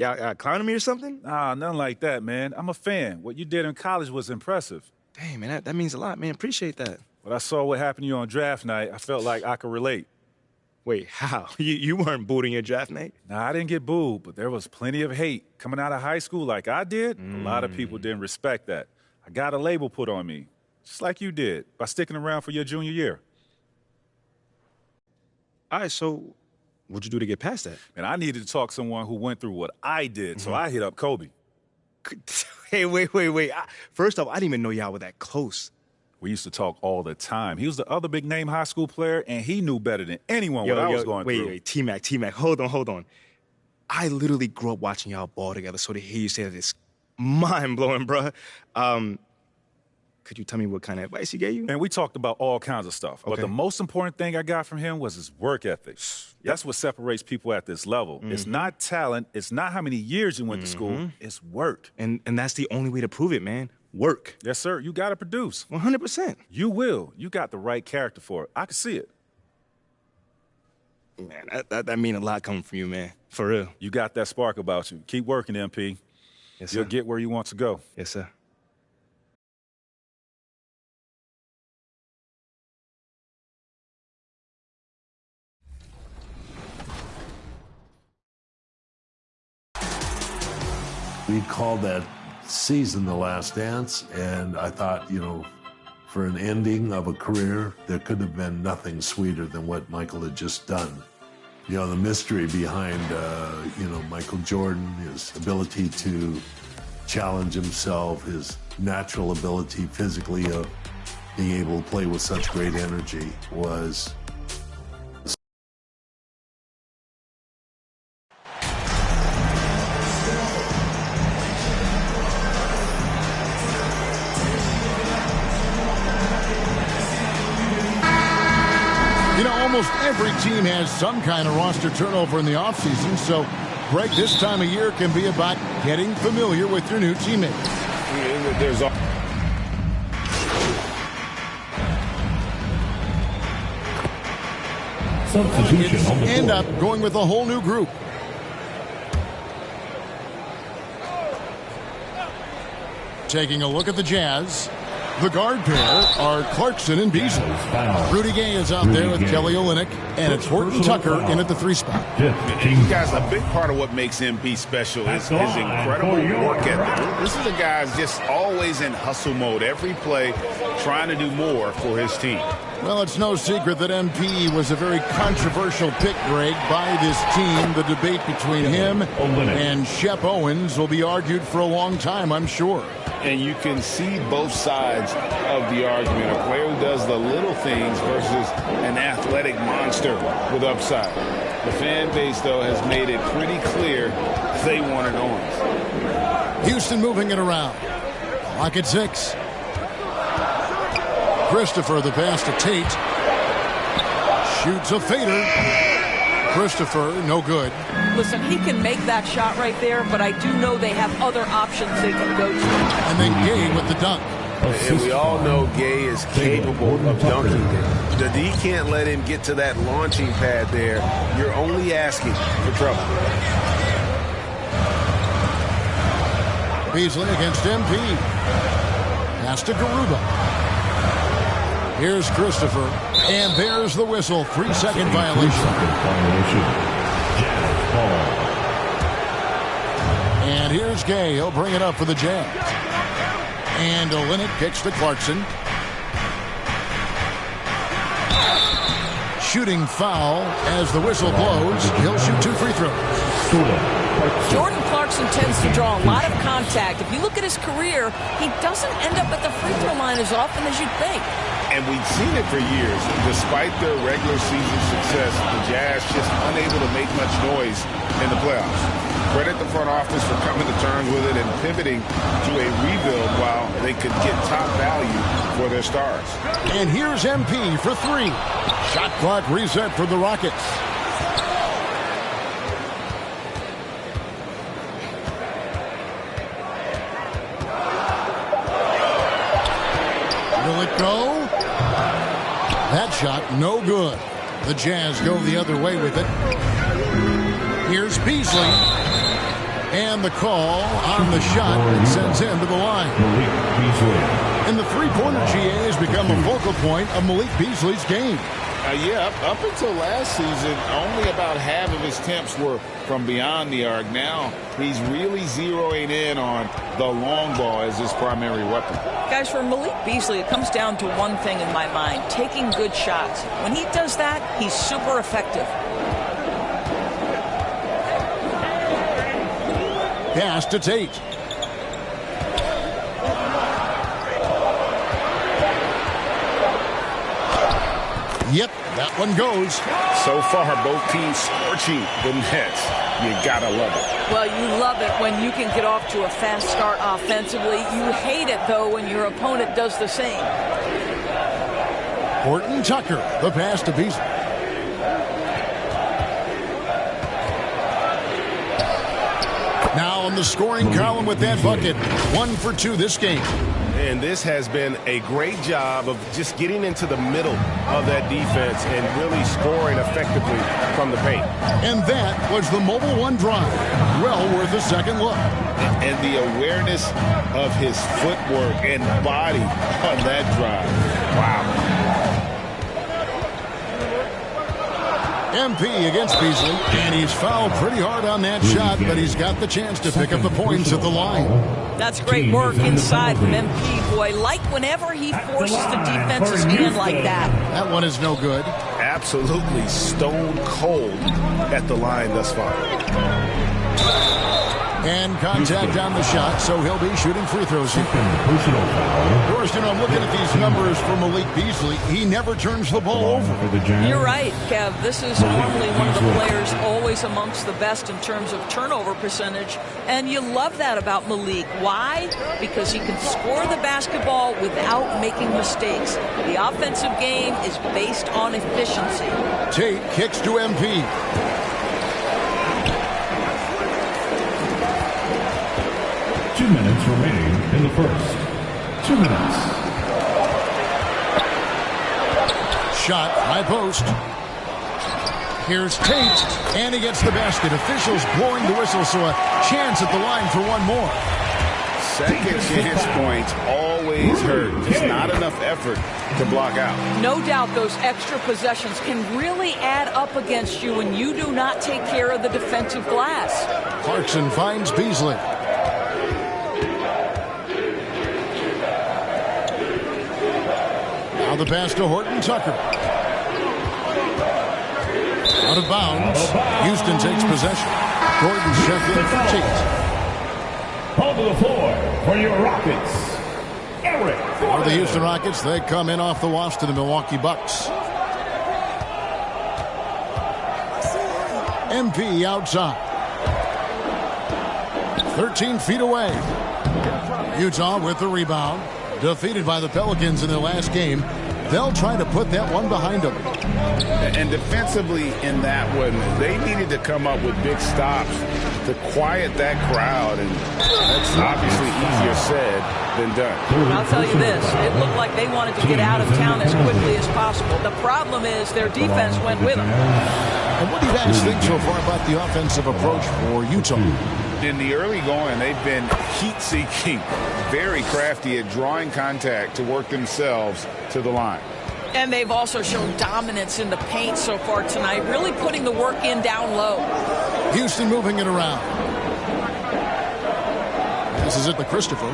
Y'all clowning me or something? Nah, nothing like that, man. I'm a fan. What you did in college was impressive. Dang, man, that means a lot, man. Appreciate that. When I saw what happened to you on draft night, I felt like I could relate. Wait, how? You weren't booed in your draft night? Nah, I didn't get booed, but there was plenty of hate. Coming out of high school like I did, a lot of people didn't respect that. I got a label put on me, just like you did, by sticking around for your junior year. All right, so what'd you do to get past that? And I needed to talk to someone who went through what I did, so I hit up Kobe. Hey, wait. First off, I didn't even know y'all were that close. We used to talk all the time. He was the other big-name high school player, and he knew better than anyone what I was going through. Wait, T-Mac, hold on. I literally grew up watching y'all ball together, so to hear you say that is mind-blowing, bruh. Could you tell me what kind of advice he gave you? And we talked about all kinds of stuff. Okay. But the most important thing I got from him was his work ethic. That's what separates people at this level. It's not talent. It's not how many years you went to school. It's work. And that's the only way to prove it, man. Work. Yes, sir. You got to produce. 100%. You will. You got the right character for it. I can see it. Man, that mean a lot coming from you, man. For real. You got that spark about you. Keep working, MP. Yes, sir. You'll get where you want to go. Yes, sir. We called that season The Last Dance, and I thought, for an ending of a career, there could have been nothing sweeter than what Michael had just done. The mystery behind, Michael Jordan, his ability to challenge himself, his natural ability physically of being able to play with such great energy was... Almost every team has some kind of roster turnover in the offseason, so break this time of year can be about getting familiar with your new teammates. There's substitution on the end up going with a whole new group. Taking a look at the Jazz. The guard pair are Clarkson and Beasley. Rudy Gay is out there with Kelly Olynyk, and it's Horton Tucker in at the 3 spot. You guys, a big part of what makes MP special is his incredible work ethic. This is a guy who's just always in hustle mode, every play, trying to do more for his team. Well, it's no secret that MP was a very controversial pick, Greg, by this team. The debate between him and Shep Owens will be argued for a long time, I'm sure. And you can see both sides of the argument. A player who does the little things versus an athletic monster with upside. The fan base, though, has made it pretty clear they wanted Owens. Houston moving it around. Lock at 6. Christopher, the pass to Tate. Shoots a fader. Christopher, no good. Listen, he can make that shot right there, but I do know they have other options they can go to. And then Gay with the dunk. And we all know Gay is capable of dunking. He can't let him get to that launching pad there. You're only asking for trouble. Beasley against MP. Pass to Garuba. Here's Christopher, and there's the whistle. 3-second violation. And here's Gay. He'll bring it up for the Jazz. And Olynyk kicks to Clarkson. Shooting foul as the whistle blows. He'll shoot 2 free throws. Jordan Clarkson tends to draw a lot of contact. If you look at his career, he doesn't end up at the free throw line as often as you'd think. And we've seen it for years. Despite their regular season success, the Jazz just unable to make much noise in the playoffs. Credit the front office for coming to terms with it and pivoting to a rebuild while they could get top value for their stars. And here's MP for 3. Shot clock reset for the Rockets. Will it go? That shot, no good. The Jazz go the other way with it. Here's Beasley. And the call on the shot that sends him to the line. And the three-pointer, GA, has become a focal point of Malik Beasley's game. Yeah, up until last season, only about half of his attempts were from beyond the arc. Now he's really zeroing in on the long ball as his primary weapon. Guys, for Malik Beasley, it comes down to one thing in my mind, taking good shots. When he does that, he's super effective. Pass to Tate. Yep, that one goes. So far, both teams scorching the nets. You gotta love it. Well, you love it when you can get off to a fast start offensively. You hate it, though, when your opponent does the same. Horton Tucker, the pass to Beasley. Now on the scoring column with that bucket. 1 for 2 this game. And this has been a great job of just getting into the middle of that defense and really scoring effectively from the paint. And that was the Mobile One drive. Well worth a second look. And the awareness of his footwork and body on that drive. Wow. MP against Beasley, and he's fouled pretty hard on that shot, but he's got the chance to pick up the points at the line. That's great work inside from MP. Boy, like whenever he forces the defense's hand like that. That one is no good. Absolutely stone cold at the line thus far. And contact on the shot, so he'll be shooting free throws here. Of course, I'm looking at these numbers for Malik Beasley. He never turns the ball over. You're right, Kev. This is normally one of the players always amongst the best in terms of turnover percentage. And you love that about Malik. Why? Because he can score the basketball without making mistakes. The offensive game is based on efficiency. Tate kicks to MP. Minutes remaining in the first. 2 minutes. Shot, high post. Here's Tate, and he gets the basket. Officials blowing the whistle, so a chance at the line for one more. Second chance points always hurt. Just not enough effort to block out. No doubt those extra possessions can really add up against you when you do not take care of the defensive glass. Clarkson finds Beasley. Now the pass to Horton Tucker. Out of bounds. Houston takes possession. Gordon check in for Tate. On the floor for your Rockets, Eric. For the Houston Rockets, they come in off the wash to the Milwaukee Bucks. MP outside. 13 feet away. Utah with the rebound. Defeated by the Pelicans in their last game. They'll try to put that one behind them. And defensively in that one, they needed to come up with big stops to quiet that crowd. And that's obviously easier said than done. I'll tell you this. It looked like they wanted to get out of town as quickly as possible. The problem is their defense went with them. And what do you guys think so far about the offensive approach for Utah? In the early going, they've been heat-seeking, very crafty at drawing contact to work themselves to the line. And they've also shown dominance in the paint so far tonight, really putting the work in down low. Houston moving it around. This is it to Christopher.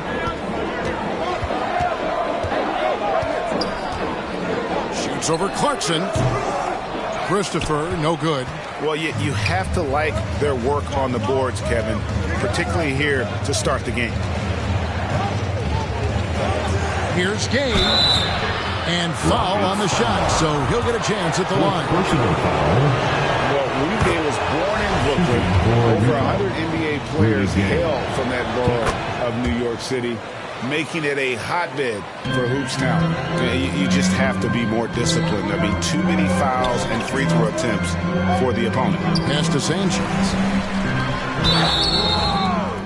Shoots over Clarkson. Christopher, no good. Well, you have to like their work on the boards, Kevin, particularly here to start the game. Here's Game. And foul on the shot, so he'll get a chance at the line. Well, Rudy Gay was born in Brooklyn. Over 100 NBA players hail from that borough of New York City, making it a hotbed for hoops talent. You just have to be more disciplined. There'll be too many fouls and free throw attempts for the opponent. Pass to Sanchez.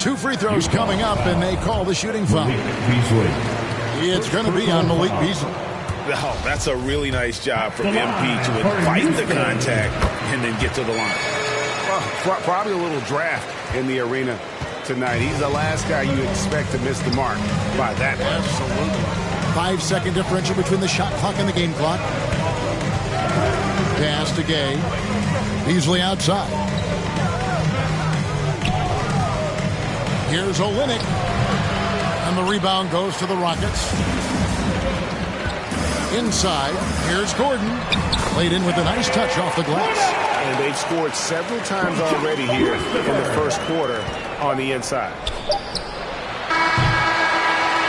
2 free throws coming up, and they call the shooting foul. It's going to be on Malik Beasley. Oh, that's a really nice job from MP to invite the contact and then get to the line. Well, probably a little draft in the arena tonight. He's the last guy you expect to miss the mark by that much. Absolutely. 5-second differential between the shot clock and the game clock. Pass to Gay. Beasley outside. Here's Olynyk. And the rebound goes to the Rockets. Inside, here's Gordon. Played in with a nice touch off the glass. And they've scored several times already here in the first quarter on the inside.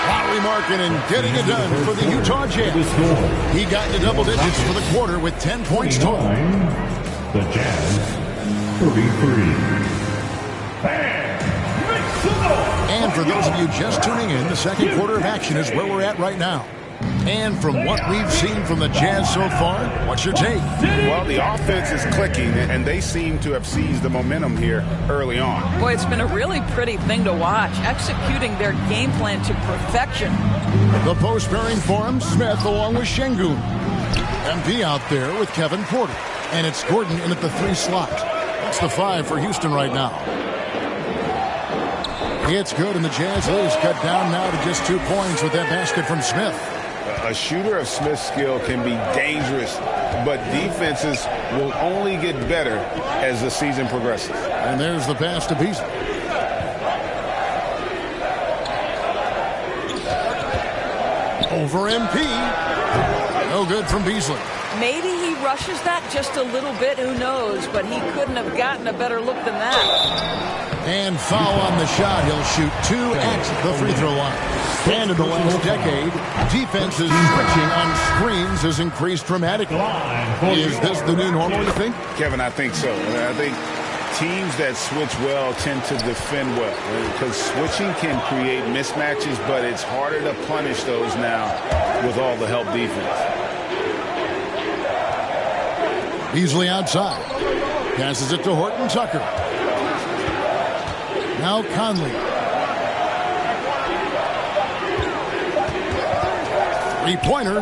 Lowry Markkanen getting it done for the Utah Jazz. He got into double digits for the quarter with 10 points total. The Jazz, 33. And for those of you just tuning in, the second quarter of action is where we're at right now. And from what we've seen from the Jazz so far, what's your take? Well, the offense is clicking, and they seem to have seized the momentum here early on. Boy, it's been a really pretty thing to watch, executing their game plan to perfection. The post pairing for him, Smith along with Şengün. MP out there with Kevin Porter. And it's Gordon in at the 3 slot. That's the 5 for Houston right now. It's good, and the Jazz lead cut down now to just 2 points with that basket from Smith. A shooter of Smith's skill can be dangerous, but defenses will only get better as the season progresses. And there's the pass to Beasley. Over MP. No good from Beasley. Maybe he rushes that just a little bit, who knows, but he couldn't have gotten a better look than that. And foul on the shot. He'll shoot 2 at the free throw line. And in the last decade, defenses switching on screens has increased dramatically. Is this the new normal, you think? Kevin, I think so. I think teams that switch well tend to defend well, because switching can create mismatches, but it's harder to punish those now with all the help defense. Beasley outside. Passes it to Horton Tucker. Now Conley. Three-pointer.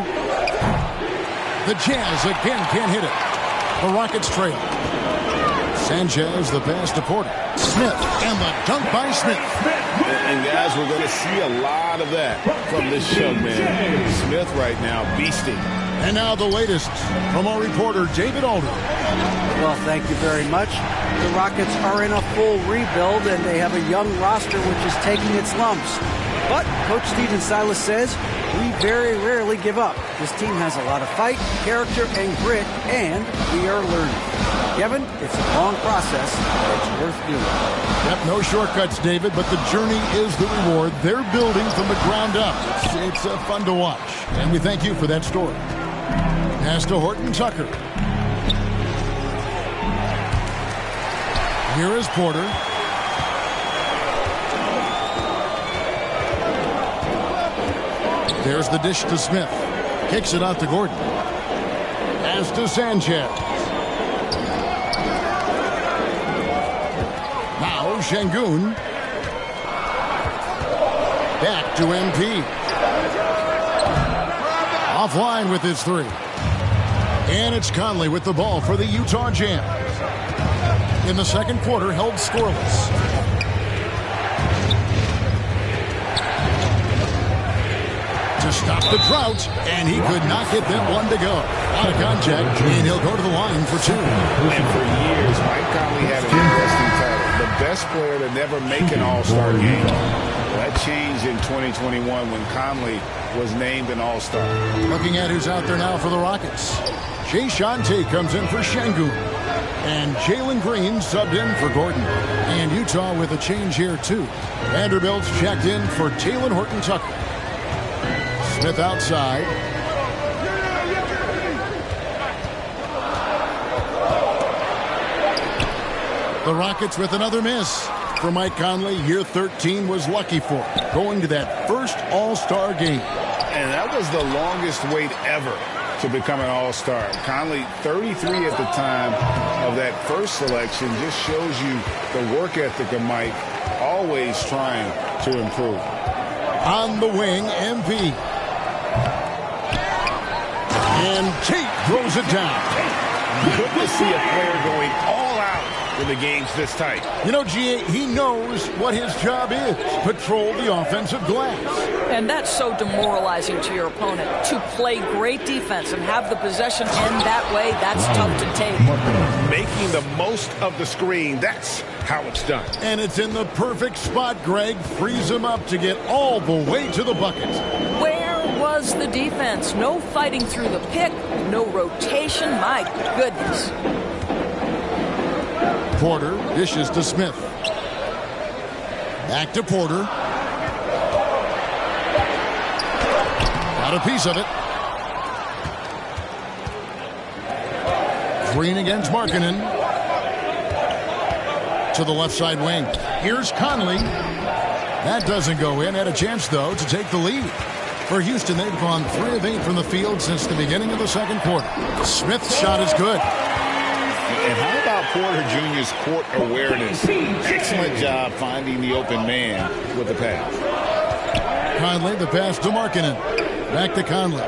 The Jazz again can't hit it. The Rockets trail. Sanchez, the pass to Porter. Smith, and the dunk by Smith. And guys, we're going to see a lot of that from this young man. Smith right now beasting. And now the latest from our reporter, David Alder. Well, thank you very much. The Rockets are in a full rebuild, and they have a young roster which is taking its lumps. But Coach Stephen Silas says, we very rarely give up. This team has a lot of fight, character, and grit, and we are learning. Kevin, it's a long process, but it's worth doing. Yep, no shortcuts, David, but the journey is the reward. They're building from the ground up. It's fun to watch, and we thank you for that story. Pass to Horton Tucker. Here is Porter. There's the dish to Smith. Kicks it out to Gordon. Pass to Sanchez. Now Şengün. Back to MP. Offline with his 3. And it's Conley with the ball for the Utah Jazz. In the second quarter, held scoreless. To stop the drought, and he could not get that one to go. Out of contact, and he'll go to the line for 2. And for years, Mike Conley had an interesting title. The best player to never make an All-Star game. That changed in 2021 when Conley was named an All-Star. Looking at who's out there now for the Rockets. Jae'Sean Tate comes in for Şengün. And Jalen Green subbed in for Gordon. And Utah with a change here, too. Vanderbilt's checked in for Talen Horton Tucker. Smith outside. The Rockets with another miss. For Mike Conley, year 13 was lucky for him, going to that first All-Star game. And that was the longest wait ever to become an All-Star. Conley, 33 at the time of that first selection, just shows you the work ethic of Mike, always trying to improve. On the wing, MP. And Tate throws it down. Good to see a player going all out when the game's this tight. You know, G.A., he knows what his job is. Patrol the offensive glass. And that's so demoralizing to your opponent. To play great defense and have the possession end that way, that's tough to take. Making the most of the screen, that's how it's done. And it's in the perfect spot, Greg. Frees him up to get all the way to the bucket. Where was the defense? No fighting through the pick, no rotation. My goodness. Porter dishes to Smith. Back to Porter. Got a piece of it. Green against Markkanen. To the left side wing. Here's Conley. That doesn't go in. Had a chance, though, to take the lead. For Houston, they've gone 3 of 8 from the field since the beginning of the second quarter. Smith's shot is good. And how about Porter Jr.'s court awareness? Excellent job finding the open man with the pass. Conley, the pass to Markkanen. Back to Conley.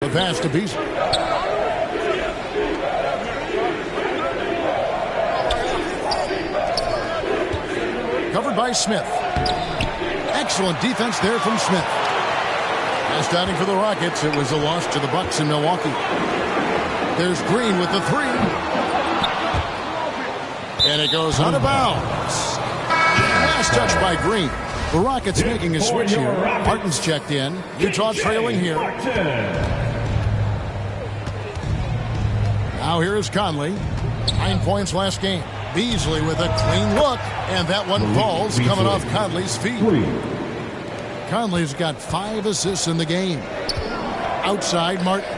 The pass to Beasley. Covered by Smith. Excellent defense there from Smith. Last outing for the Rockets, it was a loss to the Bucks in Milwaukee. There's Green with the 3. And it goes out of bounds. Last touch by Green. The Rockets making a switch here. Martin's checked in. Utah trailing here. Now here is Conley. 9 points last game. Beasley with a clean look. And that one falls coming off Conley's feet. Conley's got 5 assists in the game. Outside, Martin.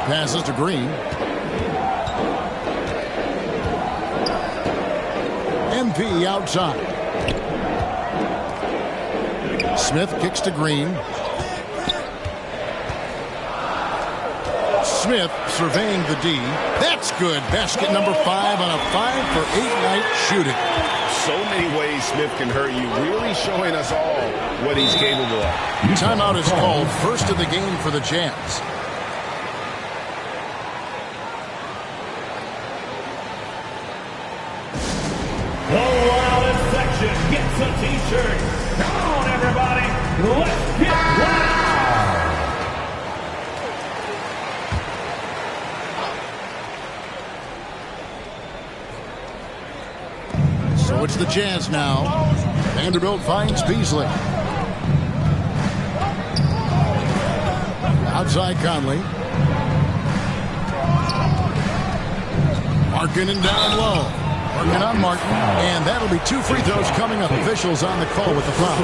Passes to Green. MP outside. Smith kicks to Green. Smith surveying the D. That's good. Basket number 5 on a 5-for-8 night shooting. So many ways Smith can hurt you, really showing us all what he's capable of. Timeout is called, first of the game for the Jazz. The wildest section gets a t-shirt. Come on, everybody. Let's get loud. So it's the Jazz now. Vanderbilt finds Beasley. Outside Conley. Markkanen down low. Working on Martin. And that'll be 2 free throws coming up. Officials on the call with the foul.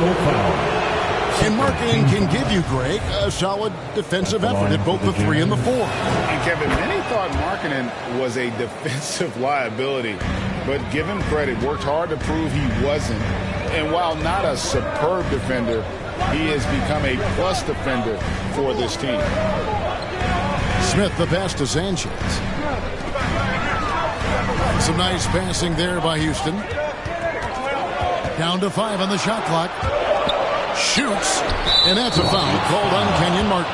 And Markkanen can give you, Greg, a solid defensive effort at both the 3 and the 4. And Kevin, many thought Markkanen was a defensive liability, but give him credit, worked hard to prove he wasn't. And while not a superb defender, he has become a plus defender for this team. Smith the pass to Sanchez. Some nice passing there by Houston. Down to 5 on the shot clock. Shoots, and that's a foul called on Kenyon Martin.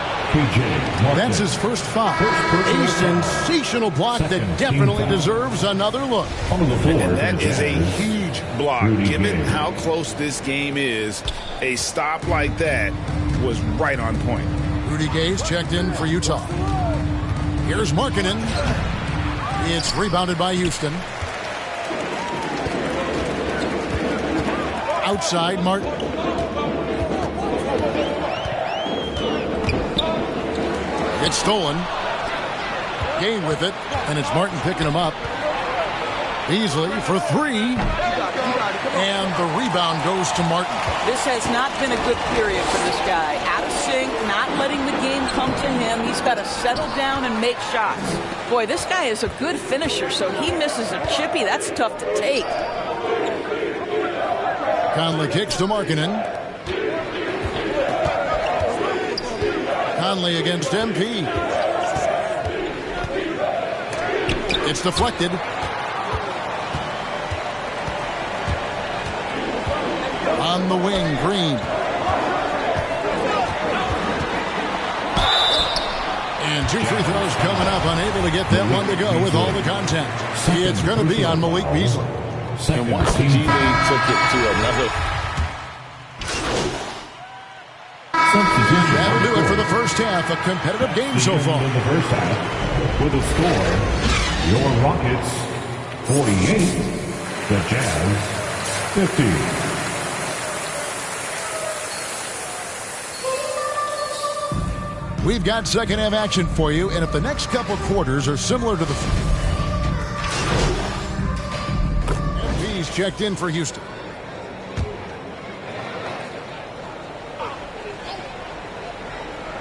That's his first foul. A sensational block that definitely deserves another look. And that is a huge block. Given how close this game is, a stop like that was right on point. Rudy Gay's checked in for Utah. Here's Markkanen. It's rebounded by Houston. Outside, Martin. It's stolen. Gay with it, and it's Martin picking him up. Beasley for 3. And the rebound goes to Martin. This has not been a good period for this guy. Out of sync, not letting the game come to him. He's got to settle down and make shots. Boy, this guy is a good finisher, so he misses a chippy. That's tough to take. Conley kicks to Markkanen. Conley against MP. It's deflected. On the wing, Green. And 2 free throws coming up, unable to get that one to go with all the contact. It's going to be on Malik Beasley. And once the G League took it to another. That'll do it for the first half. A competitive game so far. In the first half, with a score, your Rockets 48, the Jazz 50. We've got second half action for you, and if the next couple quarters are similar to the MP's checked in for Houston.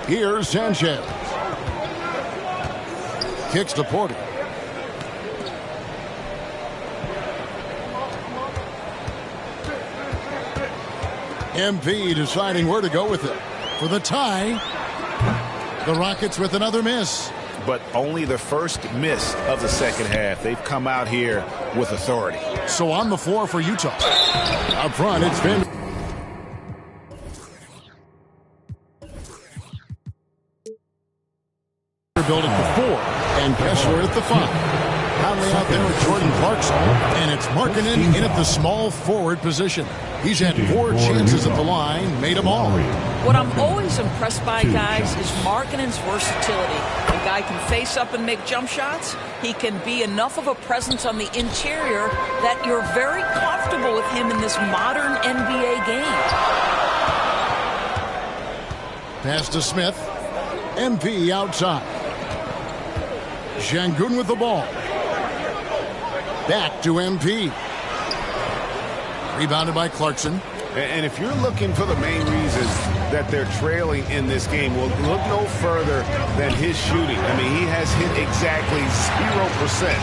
Here's Sanchez. Kicks to Porter. MP deciding where to go with it. For the tie, the Rockets with another miss. But only the first miss of the second half. They've come out here with authority. So on the floor for Utah. Up front, it's Vanderbilt. Vanderbilt at the 4, and Kessler at the 5. Conley out there with Jordan Clarkson, and it's Markkanen in at the small forward position. He's had 4 chances at the line, made them all. What I'm always impressed by, guys, is Markkanen's versatility. The guy can face up and make jump shots. He can be enough of a presence on the interior that you're very comfortable with him in this modern NBA game. Pass to Smith. MP outside. Şengün with the ball. Back to MP. Rebounded by Clarkson. And if you're looking for the main reasons that they're trailing in this game, well, look no further than his shooting. I mean, he has hit exactly 0%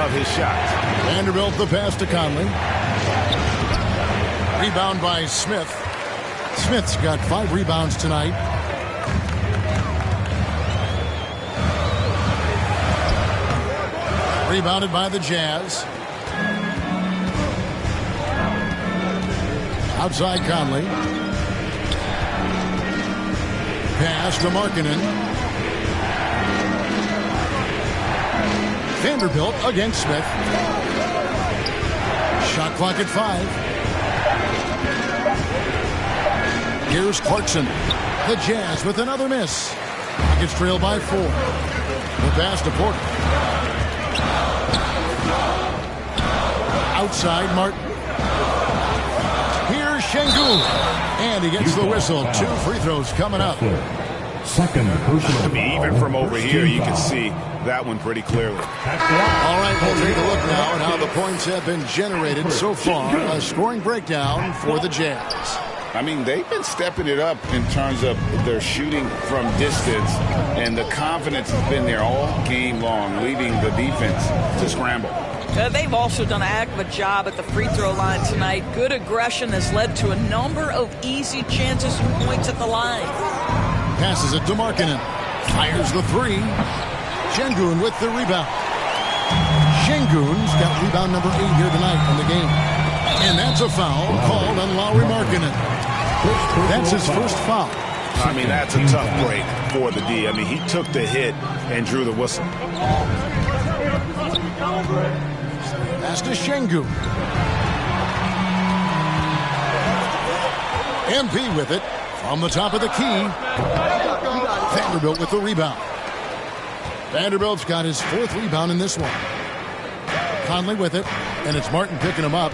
of his shots. Vanderbilt the pass to Conley. Rebound by Smith. Smith's got 5 rebounds tonight. Rebounded by the Jazz. Outside Conley. Pass to Markkanen. Vanderbilt against Smith. Shot clock at 5. Here's Clarkson. The Jazz with another miss. Rockets trail by 4. The pass to Porter. Outside Martin. Here's Şengün. And he gets the whistle. 2 free throws coming up. Second personal. I mean, even from over here, you can see that one pretty clearly. All right, we'll take a look now at how the points have been generated so far. A scoring breakdown for the Jazz. I mean, they've been stepping it up in terms of their shooting from distance, and the confidence has been there all game long, leaving the defense to scramble. They've also done a heck of a job at the free throw line tonight. Good aggression has led to a number of easy chances and points at the line. Passes it to Markkanen. Fires the 3. Şengün with the rebound. Şengün's got rebound number 8 here tonight in the game. And that's a foul called on Lauri Markkanen. That's his first foul. I mean, that's a tough break for the D. I mean, he took the hit and drew the whistle. Pass to Şengün. MP with it from the top of the key. Vanderbilt with the rebound. Vanderbilt's got his 4th rebound in this one. Conley with it, and it's Martin picking him up.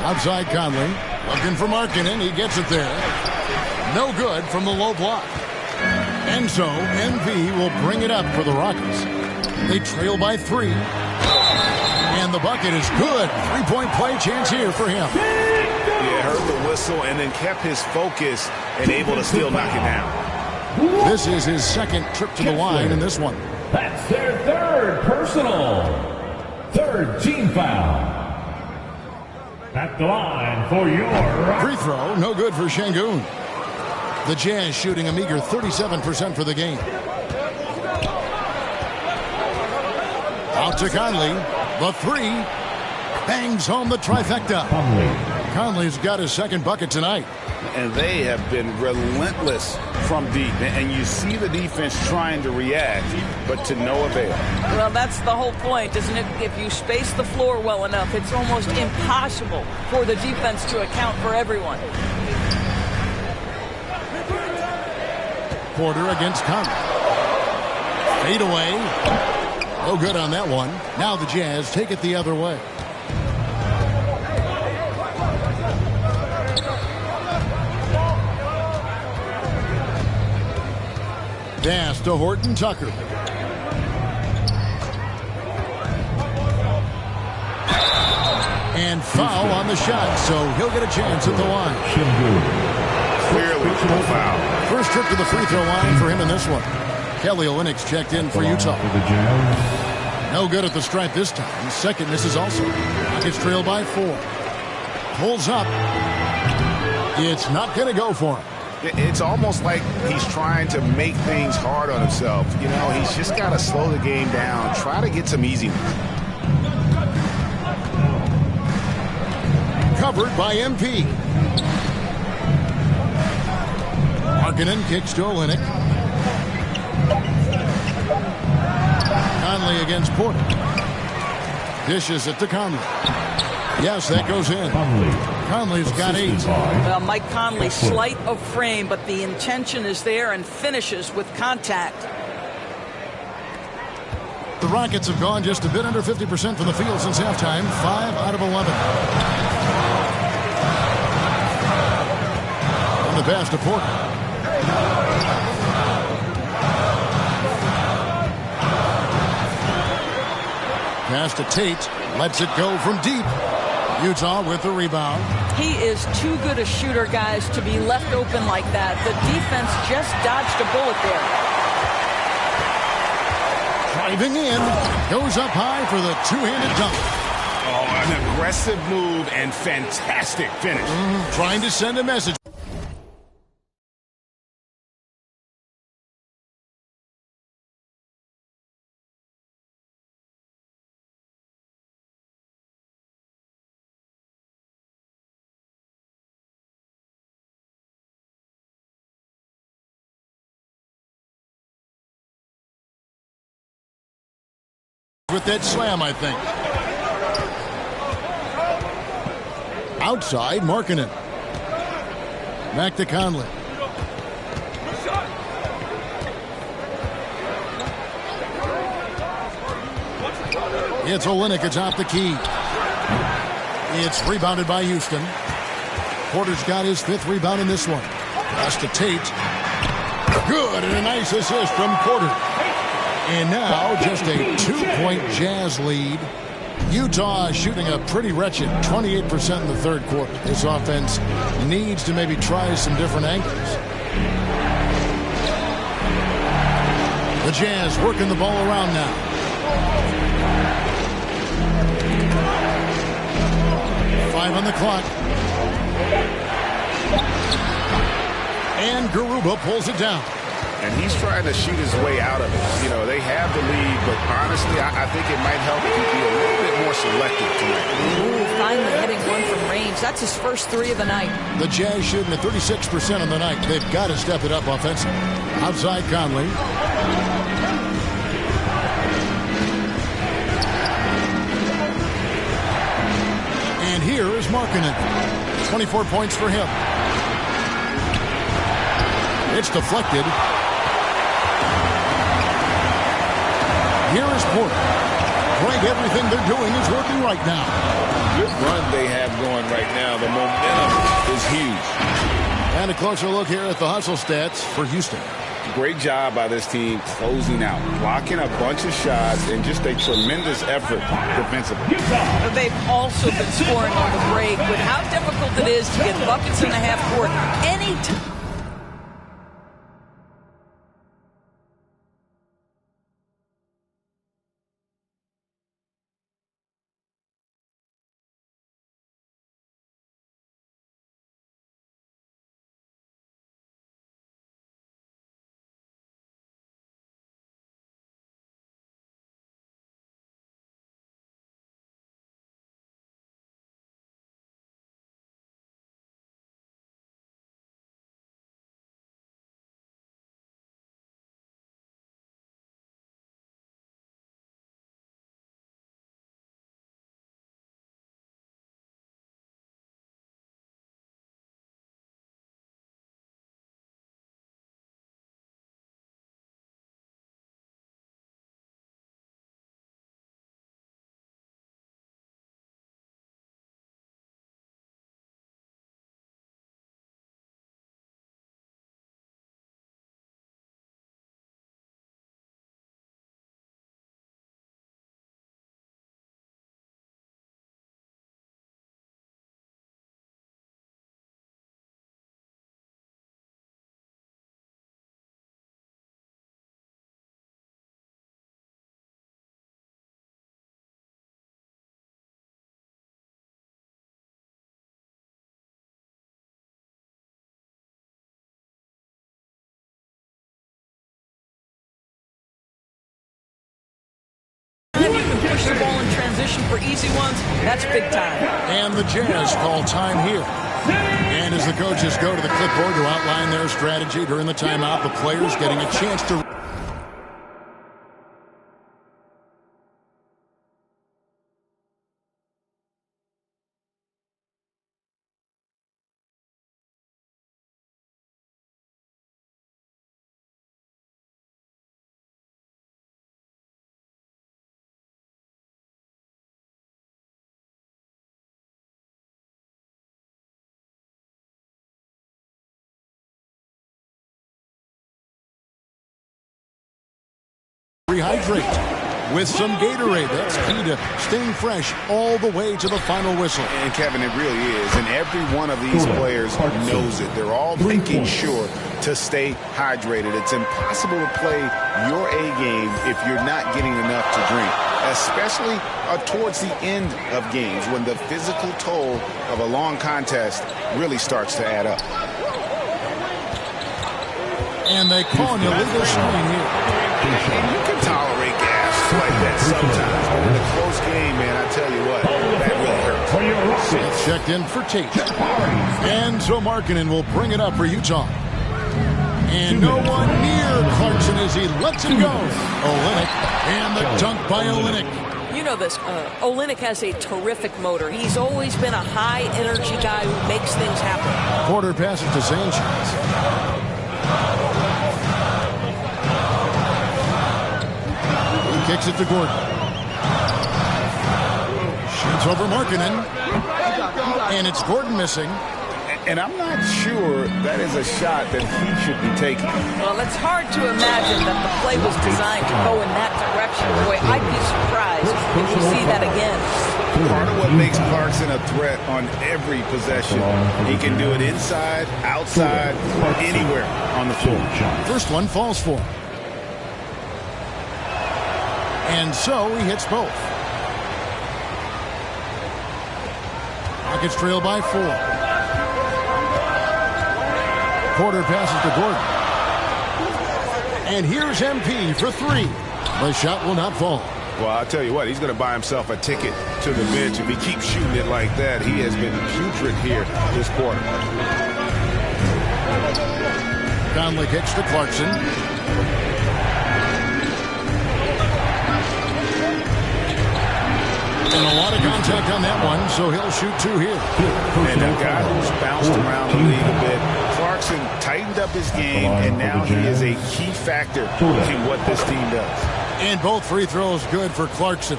Outside Conley. Looking for Markkanen. He gets it there. No good from the low block. And so MV will bring it up for the Rockets. They trail by 3. And the bucket is good. 3-point play chance here for him. Yeah, heard the whistle and then kept his focus and able to still knock it down. This is his second trip to the line in this one. That's their third personal. Third team foul. At the line for your Free throw, no good for Şengün. The Jazz shooting a meager 37% for the game. Out to Conley. The 3. Bangs home the trifecta. Conley's got his second bucket tonight. And they have been relentless from deep. And you see the defense trying to react, but to no avail. Well, that's the whole point, isn't it? If you space the floor well enough, it's almost impossible for the defense to account for everyone. Porter against Conley. Fade away. No good on that one. Now the Jazz take it the other way. Pass to Horton Tucker. And foul on the shot, so he'll get a chance at the line. Clearly no foul. First trip to the free throw line for him in this one. Kelly Olynyk's checked in for Utah. No good at the stripe this time. Second misses also. Rockets trail by 4. Pulls up. It's not going to go for him. It's almost like he's trying to make things hard on himself. You know, he's just got to slow the game down, try to get some easiness. Covered by MP. Markkanen kicks to Olynyk. Conley against Porter. Dishes it to Conley. Yes, that goes in. Conley's got 8. Well, Mike Conley, slight of frame, but the intention is there and finishes with contact. The Rockets have gone just a bit under 50% from the field since halftime. 5 out of 11. And the pass to Porter. Pass to Tate. Lets it go from deep. Utah with the rebound. He is too good a shooter, guys, to be left open like that. The defense just dodged a bullet there. Driving in. Goes up high for the two-handed dunk. Oh, an aggressive move and fantastic finish. Trying to send a message. With that slam, I think. Outside, Markkanen. Back to Conley. It's Olynyk atop the key. It's rebounded by Houston. Porter's got his 5th rebound in this one. Pass to Tate. Good, and a nice assist from Porter. And now just a 2-point Jazz lead. Utah shooting a pretty wretched 28% in the third quarter. This offense needs to maybe try some different angles. The Jazz working the ball around now. Five on the clock. And Garuba pulls it down. And he's trying to shoot his way out of it. You know, they have the lead, but honestly, I think it might help if he be a little bit more selective tonight. Ooh, finally hitting one from range. That's his first 3 of the night. The Jazz shooting at 36% on the night. They've got to step it up offensively. Outside Conley. And here is Markkanen. 24 points for him. It's deflected. Here is Porter. Greg, everything they're doing is working right now. good run they have going right now. The momentum is huge. And a closer look here at the hustle stats for Houston. Great job by this team closing out, blocking a bunch of shots, and just a tremendous effort defensively. They've also been scoring on the break with how difficult it is to get buckets in the half court any time. If you can push the ball in transition for easy ones, that's big time. And the Jazz call time here. And as the coaches go to the clipboard to outline their strategy during the timeout, the players getting a chance to... rehydrate with some Gatorade. That's key to staying fresh all the way to the final whistle. And Kevin, it really is. And every one of these players knows it. They're all making sure to stay hydrated. It's impossible to play your A game if you're not getting enough to drink, especially towards the end of games when the physical toll of a long contest really starts to add up. And they call an illegal screen here. And you can tolerate gas like that sometimes, but in a close game, man, I tell you what, that really hurts. It's checked in for Tate. And so Markkanen will bring it up for Utah. And no one near Clarkson as he lets it go. Olynyk, and the dunk by Olynyk. You know this, Olynyk has a terrific motor. He's always been a high-energy guy who makes things happen. Porter passes to Sanchez. Kicks it to Gordon. Shoots over Markkanen. And it's Gordon missing. And I'm not sure that is a shot that he should be taking. Well, it's hard to imagine that the play was designed to go in that direction. Boy, I'd be surprised if we see that again. Part of what makes Clarkson a threat on every possession, he can do it inside, outside, anywhere on the floor. First one falls for him. And so he hits both. Rockets trail by 4. Porter passes to Gordon. And here's MP for 3. The shot will not fall. Well, I'll tell you what, he's going to buy himself a ticket to the bench. If he keeps shooting it like that, he has been putrid here this quarter. Conley kicks to Clarkson. And a lot of contact on that one, so he'll shoot 2 here. And a guy who's bounced around the league a bit. Clarkson tightened up his game, and now he is a key factor in what this team does. And both free throws good for Clarkson.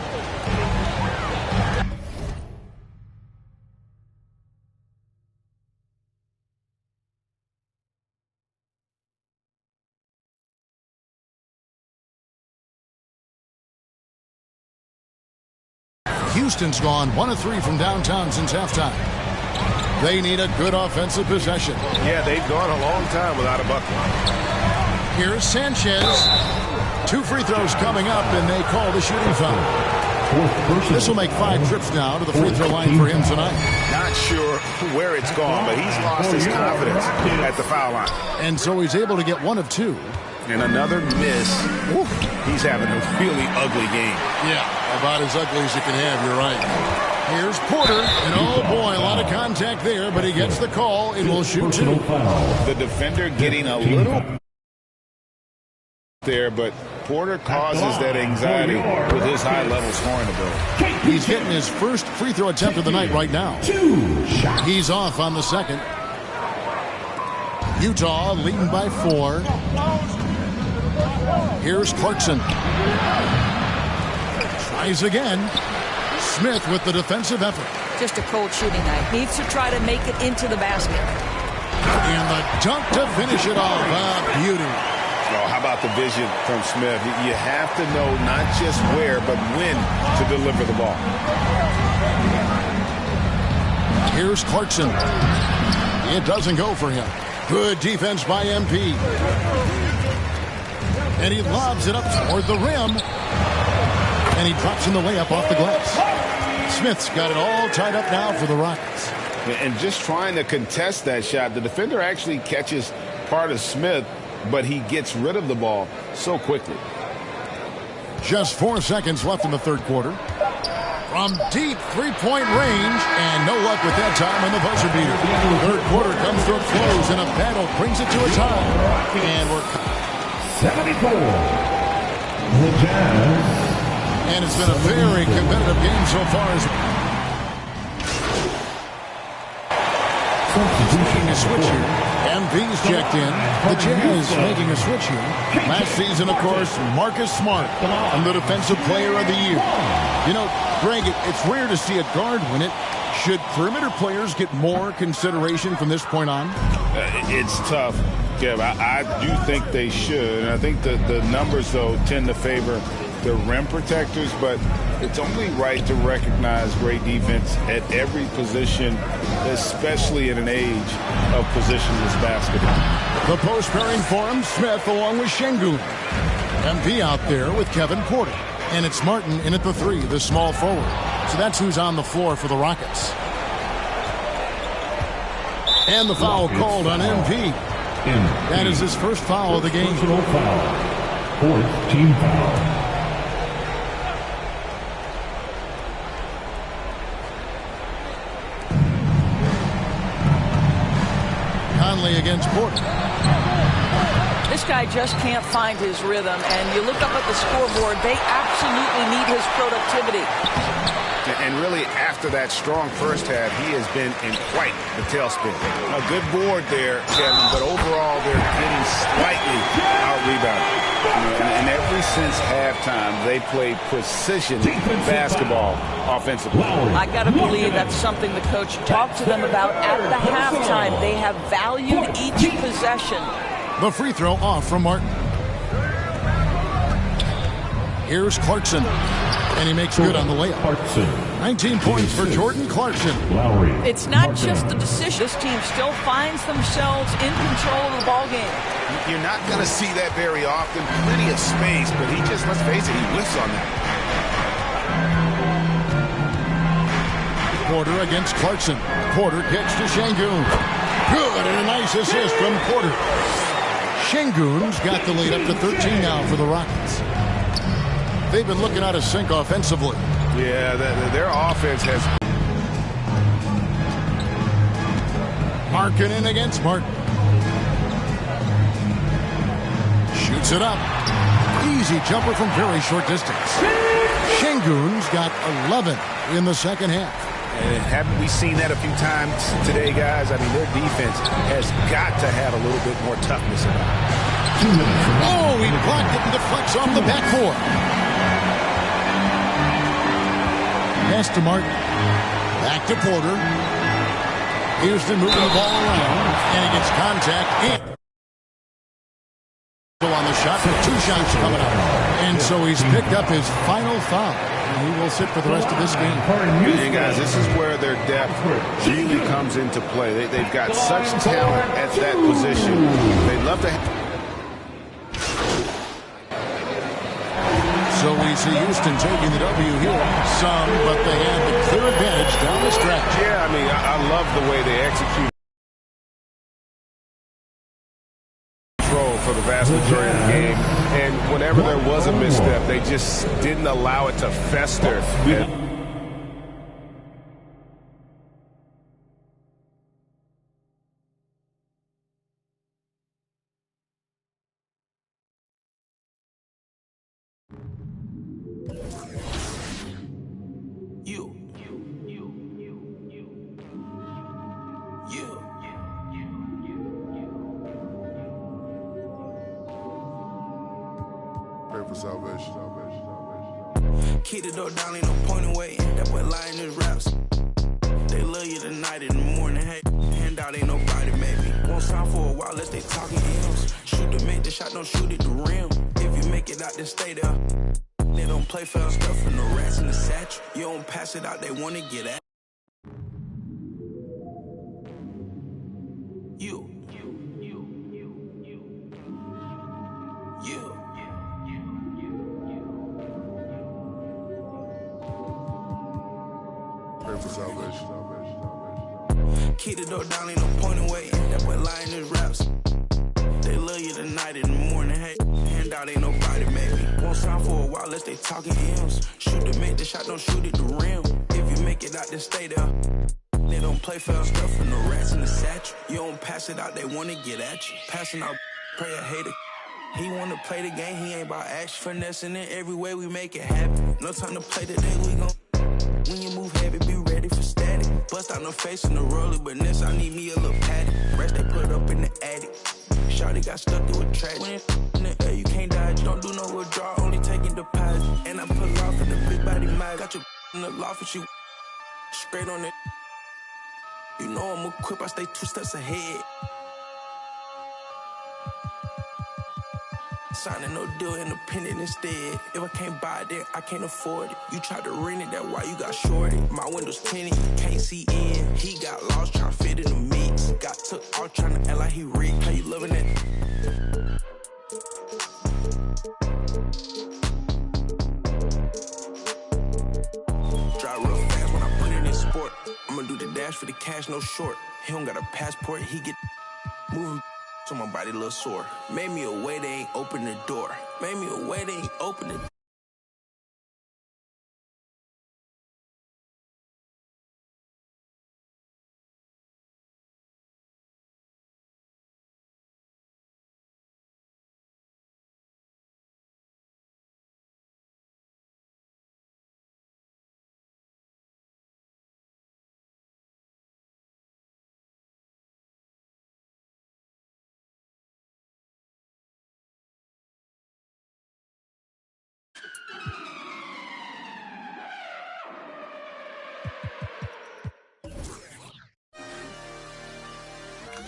Houston's gone 1 of 3 from downtown since halftime. They need a good offensive possession. Yeah, they've gone a long time without a bucket. Here's Sanchez. 2 free throws coming up, and they call the shooting foul. This will make 5 trips now to the free throw line for him tonight. Not sure where it's gone, but he's lost his confidence at the foul line. And so he's able to get 1 of 2. And another miss. Woof. He's having a really ugly game. Yeah, about as ugly as you can have, you're right. Here's Porter, and oh boy, a lot of contact there, but he gets the call and will shoot 2. The defender getting a little there, but Porter causes that anxiety with his high-level scoring ability. He's getting his first free throw attempt of the night right now. He's off on the second. Utah leading by 4. Here's Clarkson. Tries again. Smith with the defensive effort. Just a cold shooting night. Needs to try to make it into the basket. And the dunk to finish it off. Beauty. Oh, how about the vision from Smith? You have to know not just where, but when to deliver the ball. Here's Clarkson. It doesn't go for him. Good defense by MP. And he lobs it up toward the rim. And he drops in the layup off the glass. Smith's got it all tied up now for the Rockets. And just trying to contest that shot, the defender actually catches part of Smith, but he gets rid of the ball so quickly. Just 4 seconds left in the third quarter. From deep three-point range, and no luck with that time on the buzzer beater. The third quarter comes to a close, and a battle brings it to a tie. And we're 74. The Jazz. And it's been a very competitive game so far. Making a switch here. MV's checked in. The Jazz making a switch here. Last season, of course, Marcus Smart, and the Defensive Player of the Year. You know, Greg, it's rare to see a guard win it. Should perimeter players get more consideration from this point on? It's tough, Kev. I do think they should. And I think the numbers, though, tend to favor the rim protectors, but it's only right to recognize great defense at every position, especially in an age of positionless basketball. The post pairing for him, Smith along with Şengün. MP out there with Kevin Porter. And it's Martin in at the 3, the small forward. So that's who's on the floor for the Rockets. And the foul called on MP. That is his first foul of the game. Personal foul. 4th team foul. Against Porter. This guy just can't find his rhythm, and you look up at the scoreboard, they absolutely need his productivity. And really, after that strong first half, he has been in quite the tailspin. A good board there, Kevin, but overall, they're getting slightly out-rebounded. And ever since halftime, they played precision basketball offensively. I got to believe that's something the coach talked to them about at the halftime. They have valued each possession. The free throw off from Martin. Here's Clarkson. And he makes good on the layup. 19 points for Jordan Clarkson. It's not just the decision. This team still finds themselves in control of the ball game. You're not going to see that very often. Plenty of space, but he just, let's face it, he whiffs on that. Porter against Clarkson. Porter gets to Şengün. Good, and a nice assist from Porter. Şengün's got the lead up to 13 now for the Rockets. They've been looking out of sync offensively. Yeah, their offense has... Markin in against Martin. Shoots it up. Easy jumper from very short distance. Şengün's got 11 in the second half. And haven't we seen that a few times today, guys? I mean, their defense has got to have a little bit more toughness about it. Oh, he blocked it and deflects off the backboard. Pass to Martin. Back to Porter. Houston moving the ball around, and he gets contact in. handle on the shot, but 2 shots coming up. And so he's picked up his final foul. And he will sit for the rest of this game. And guys, this is where their depth really comes into play. They've got such talent at that position. They'd love to So we see Houston taking the W here. Some, but they have the clear advantage down the stretch. Yeah, I mean, I love the way they execute for the vast majority of the game. And whenever there was a misstep, they just didn't allow it to fester. For salvation. Keep the door down, ain't no point in waiting. That boy lying his raps. They love you tonight in the morning. Hey, handout ain't nobody, maybe. Won't sound for a while, let's they talking M's. Shoot to make the shot, don't shoot at the rim. If you make it out, then stay there. They don't play fair stuff and the rats in the satchel. You don't pass it out, they wanna get at you. For salvation. Keep the door down, ain't no point in waiting. That boy lying his raps. They love you tonight in the morning. Hey, handout ain't nobody, maybe. Won't sound for a while, let's they talking M's. Shoot to make the shot, don't shoot at the rim. If you make it out, then stay there. They don't play fair stuff and the rats in the satchel. You don't pass it out, they wanna get at you. Passing out, pray a hater. He wanna play the game, he ain't about action. Finessing it every way we make it happen. No time to play today, we gon' when you move heavy, be ready for static. Bust out no face in the roller, but next I need me a little patty. Rest they put up in the attic. Shawty got stuck through a track. When it's in the air, you can't dodge. Don't do no withdrawal, only taking deposit. And I pull off in the big body mag. Got your in the loft and she straight on it. You know I'm equipped, I stay 2 steps ahead. Signing no deal, independent instead. If I can't buy it, then I can't afford it. You tried to rent it, that's why you got shorted. My windows tinted, you can't see in. He got lost, trying to fit in the mix. Got took out, trying to act like he rigged. How you loving it? Drive real fast when I put it in sport. I'ma do the dash for the cash, no short. He don't got a passport, he get moving. So my body a little sore. Made me a way, they ain't open the door. Made me a way, they ain't open the door.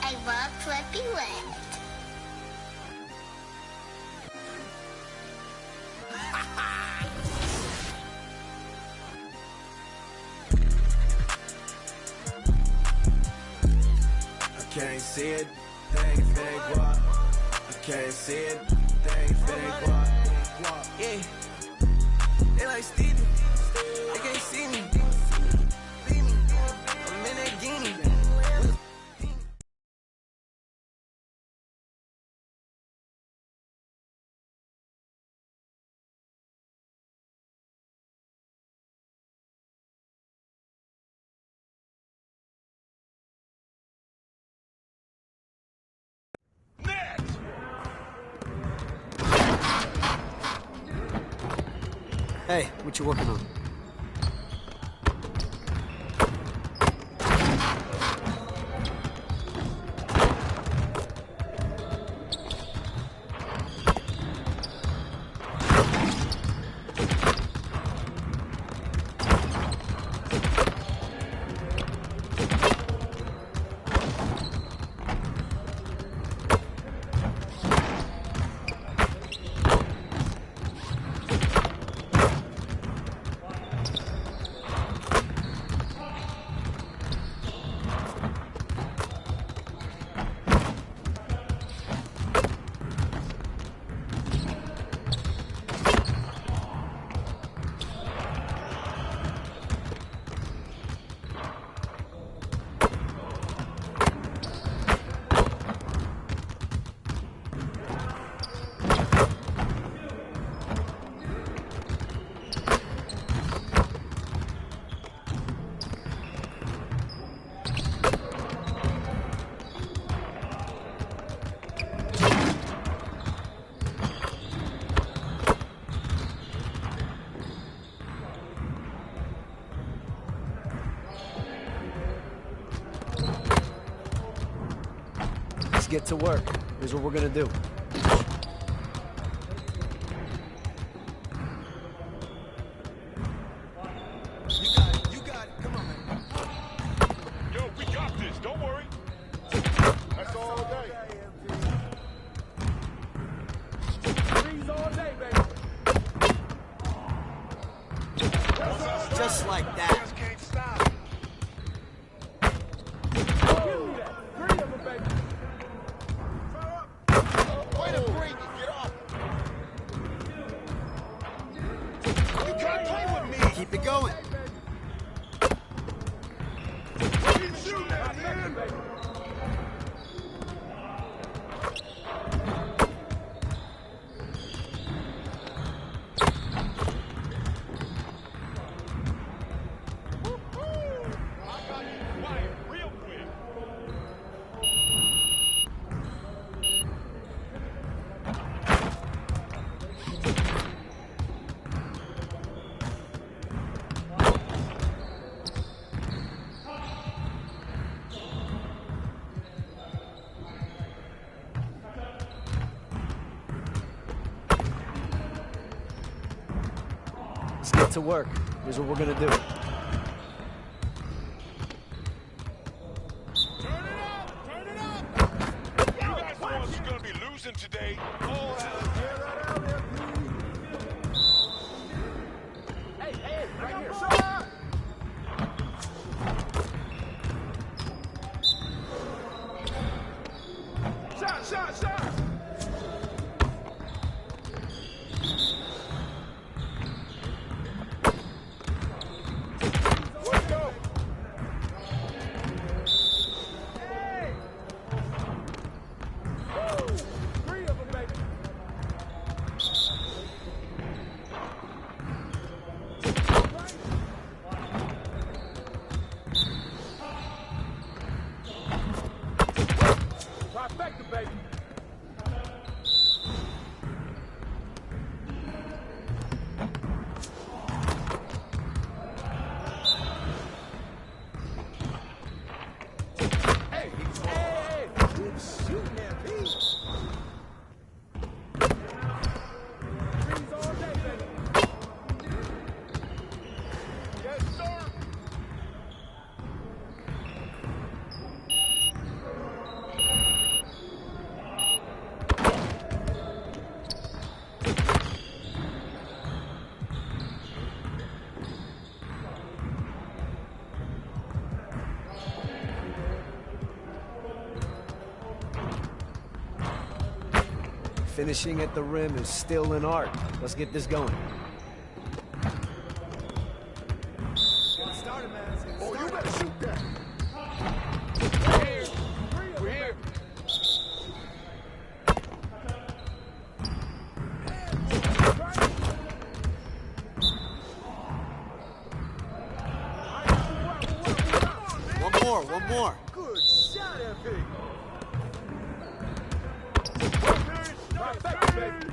I love Flippy Wet. I can't see it, thing fake walk. I can't see it, thing fake walk. Yeah, they like Stevie, they can't see me. I'm in that guinea. Hey, what you working on? get to work. Here's what we're going to do. You got it. Come on, man. Yo, we got this. Don't worry. That's all day. Threes all day, baby. Just like that. Just can't stop. Way to break it. Get off. You can't play with me. Keep it going. Shoot that, man. Let's get to work. Here's what we're going to do. Turn it up! Turn it up! You guys the ones who's gonna be losing today. Oh, Hey, right here. shot! Let's go! Hey! Woo! 3 of them, baby. Trifecta, baby. Hey! Good shooting there, Pete. Threes all day, baby. Yes, sir! Finishing at the rim is still an art. Let's get this going. Started, man. Oh, you better shoot that. We're here. One more. Good shot, MP. Trifecta, baby.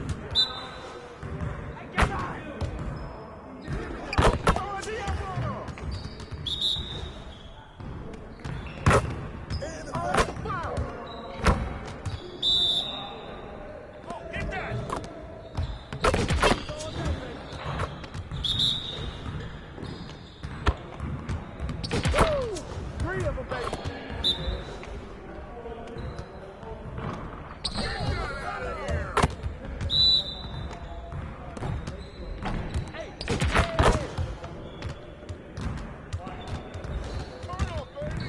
Get that! Woo! 3 of them, baby. Get out of here! Hey! Turn up, baby!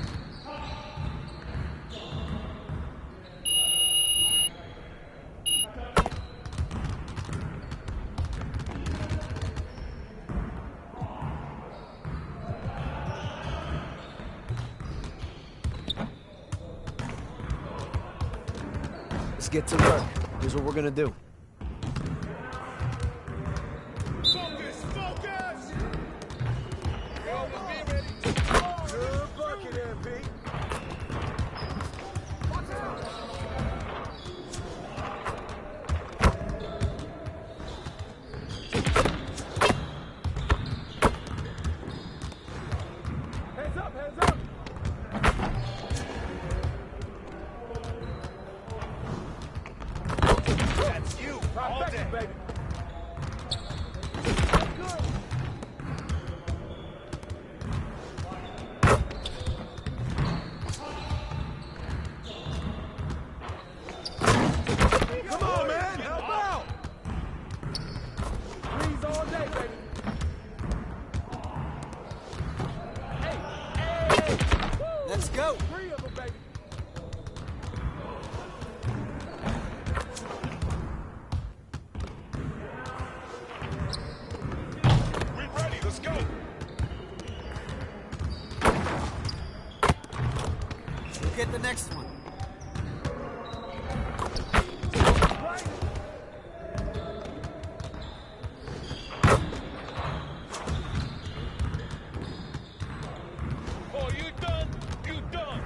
Let's get to work. Here's what we're going to do. Focus! Yo, let's be ready. Good bucket, MP. Hands up, hands up. All day. Baby. Come on, man. Help out. Please all day, baby. Hey. Let's go. 3 of them, baby. We ready. Let's go. We'll get the next one. Oh, you done? You done?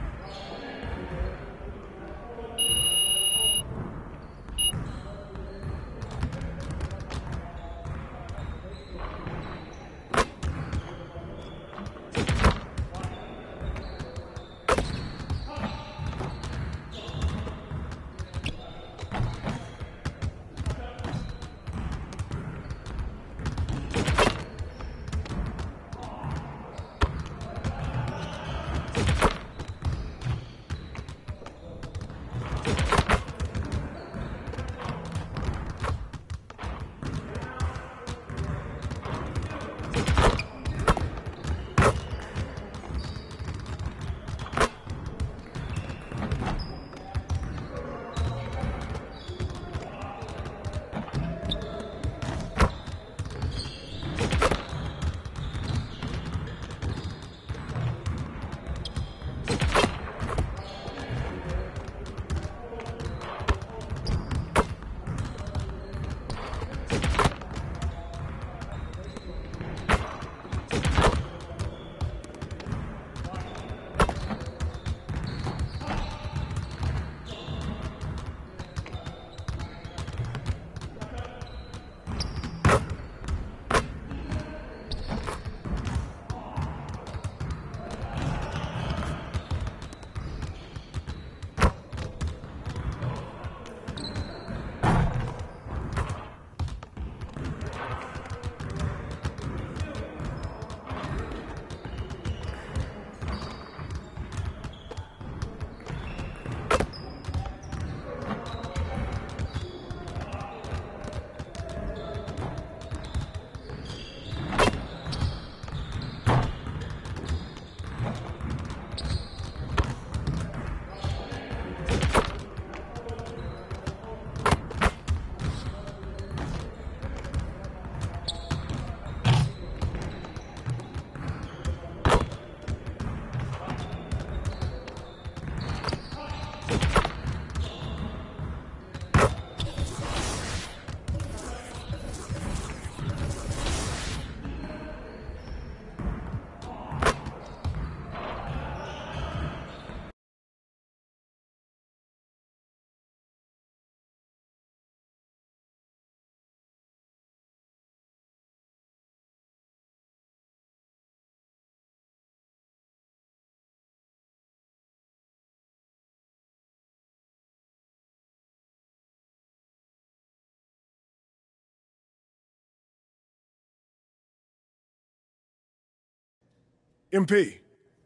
MP,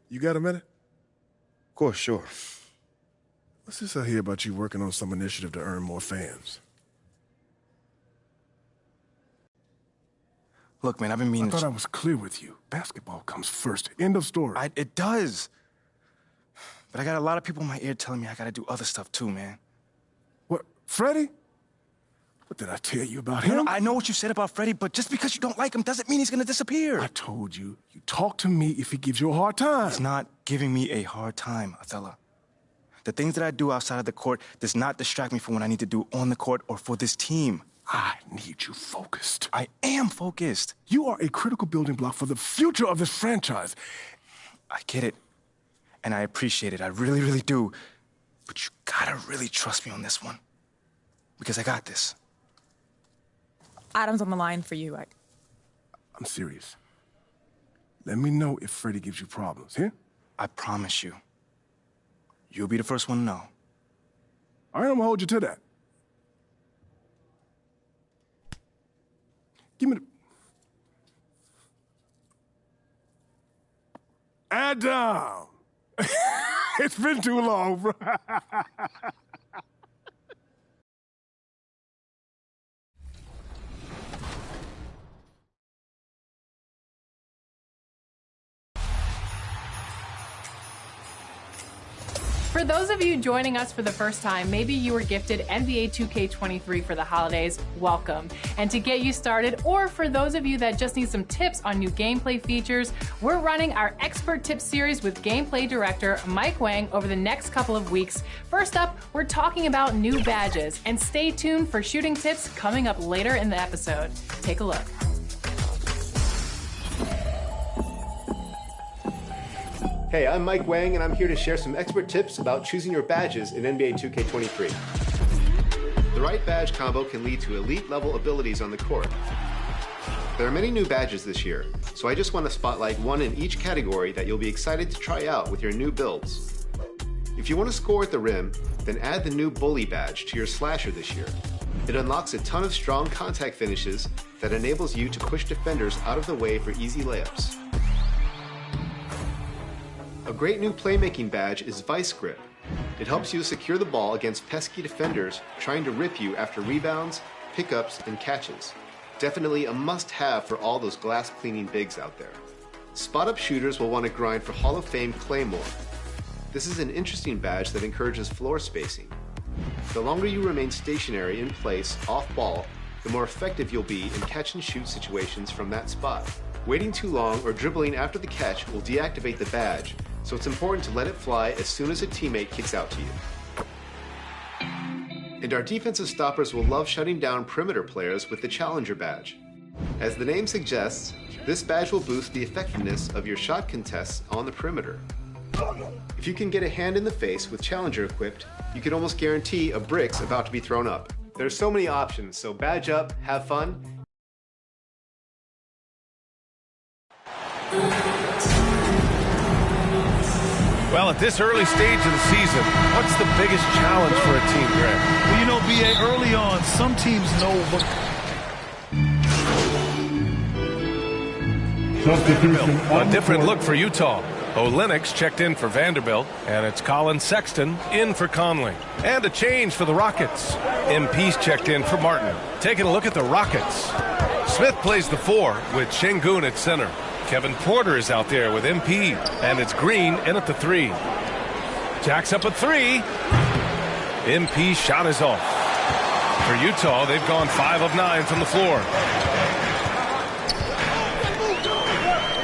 you got a minute? Of course, sure. What's this I hear about you working on some initiative to earn more fans? Look, man, I've been meaning I thought I was clear with you. Basketball comes first. End of story. It does. But I got a lot of people in my ear telling me I gotta do other stuff too, man. What, Freddie? What did I tell you about him? No, I know what you said about Freddie, but just because you don't like him doesn't mean he's gonna disappear. I told you, you talk to me if he gives you a hard time. He's not giving me a hard time, Othello. The things that I do outside of the court does not distract me from what I need to do on the court or for this team. I need you focused. I am focused. You are a critical building block for the future of this franchise. I get it. And I appreciate it. I really, really do. But you gotta really trust me on this one. Because I got this. Adam's on the line for you. I'm serious. Let me know if Freddie gives you problems, yeah? I promise you. You'll be the first one to know. All right, I'm gonna hold you to that. Give me the... Adam! It's been too long, bro. For those of you joining us for the first time, maybe you were gifted NBA2K23 for the holidays, welcome. And to get you started, or for those of you that just need some tips on new gameplay features, we're running our Expert Tips series with gameplay director Mike Wang over the next couple of weeks. First up, we're talking about new badges, and stay tuned for shooting tips coming up later in the episode. Take a look. Hey, I'm Mike Wang, and I'm here to share some expert tips about choosing your badges in NBA 2K23. The right badge combo can lead to elite-level abilities on the court. There are many new badges this year, so I just want to spotlight one in each category that you'll be excited to try out with your new builds. If you want to score at the rim, then add the new Bully badge to your slasher this year. It unlocks a ton of strong contact finishes that enables you to push defenders out of the way for easy layups. A great new playmaking badge is Vice Grip. It helps you secure the ball against pesky defenders trying to rip you after rebounds, pickups, and catches. Definitely a must-have for all those glass-cleaning bigs out there. Spot-up shooters will want to grind for Hall of Fame Claymore. This is an interesting badge that encourages floor spacing. The longer you remain stationary in place off ball, the more effective you'll be in catch-and-shoot situations from that spot. Waiting too long or dribbling after the catch will deactivate the badge, so it's important to let it fly as soon as a teammate kicks out to you. And our defensive stoppers will love shutting down perimeter players with the Challenger badge. As the name suggests, this badge will boost the effectiveness of your shot contests on the perimeter. If you can get a hand in the face with Challenger equipped, you can almost guarantee a brick's about to be thrown up. There's so many options, so badge up, have fun. Well, at this early stage of the season, what's the biggest challenge for a team, Grant? Well, you know, B.A., early on, some teams know what... A different look for Utah. Olenix checked in for Vanderbilt, and it's Colin Sexton in for Conley. And a change for the Rockets. MP's checked in for Martin. Taking a look at the Rockets. Smith plays the 4 with Şengün at center. Kevin Porter is out there with MP, and it's Green in at the 3. Jack's up at 3. MP's shot is off. For Utah, they've gone 5 of 9 from the floor.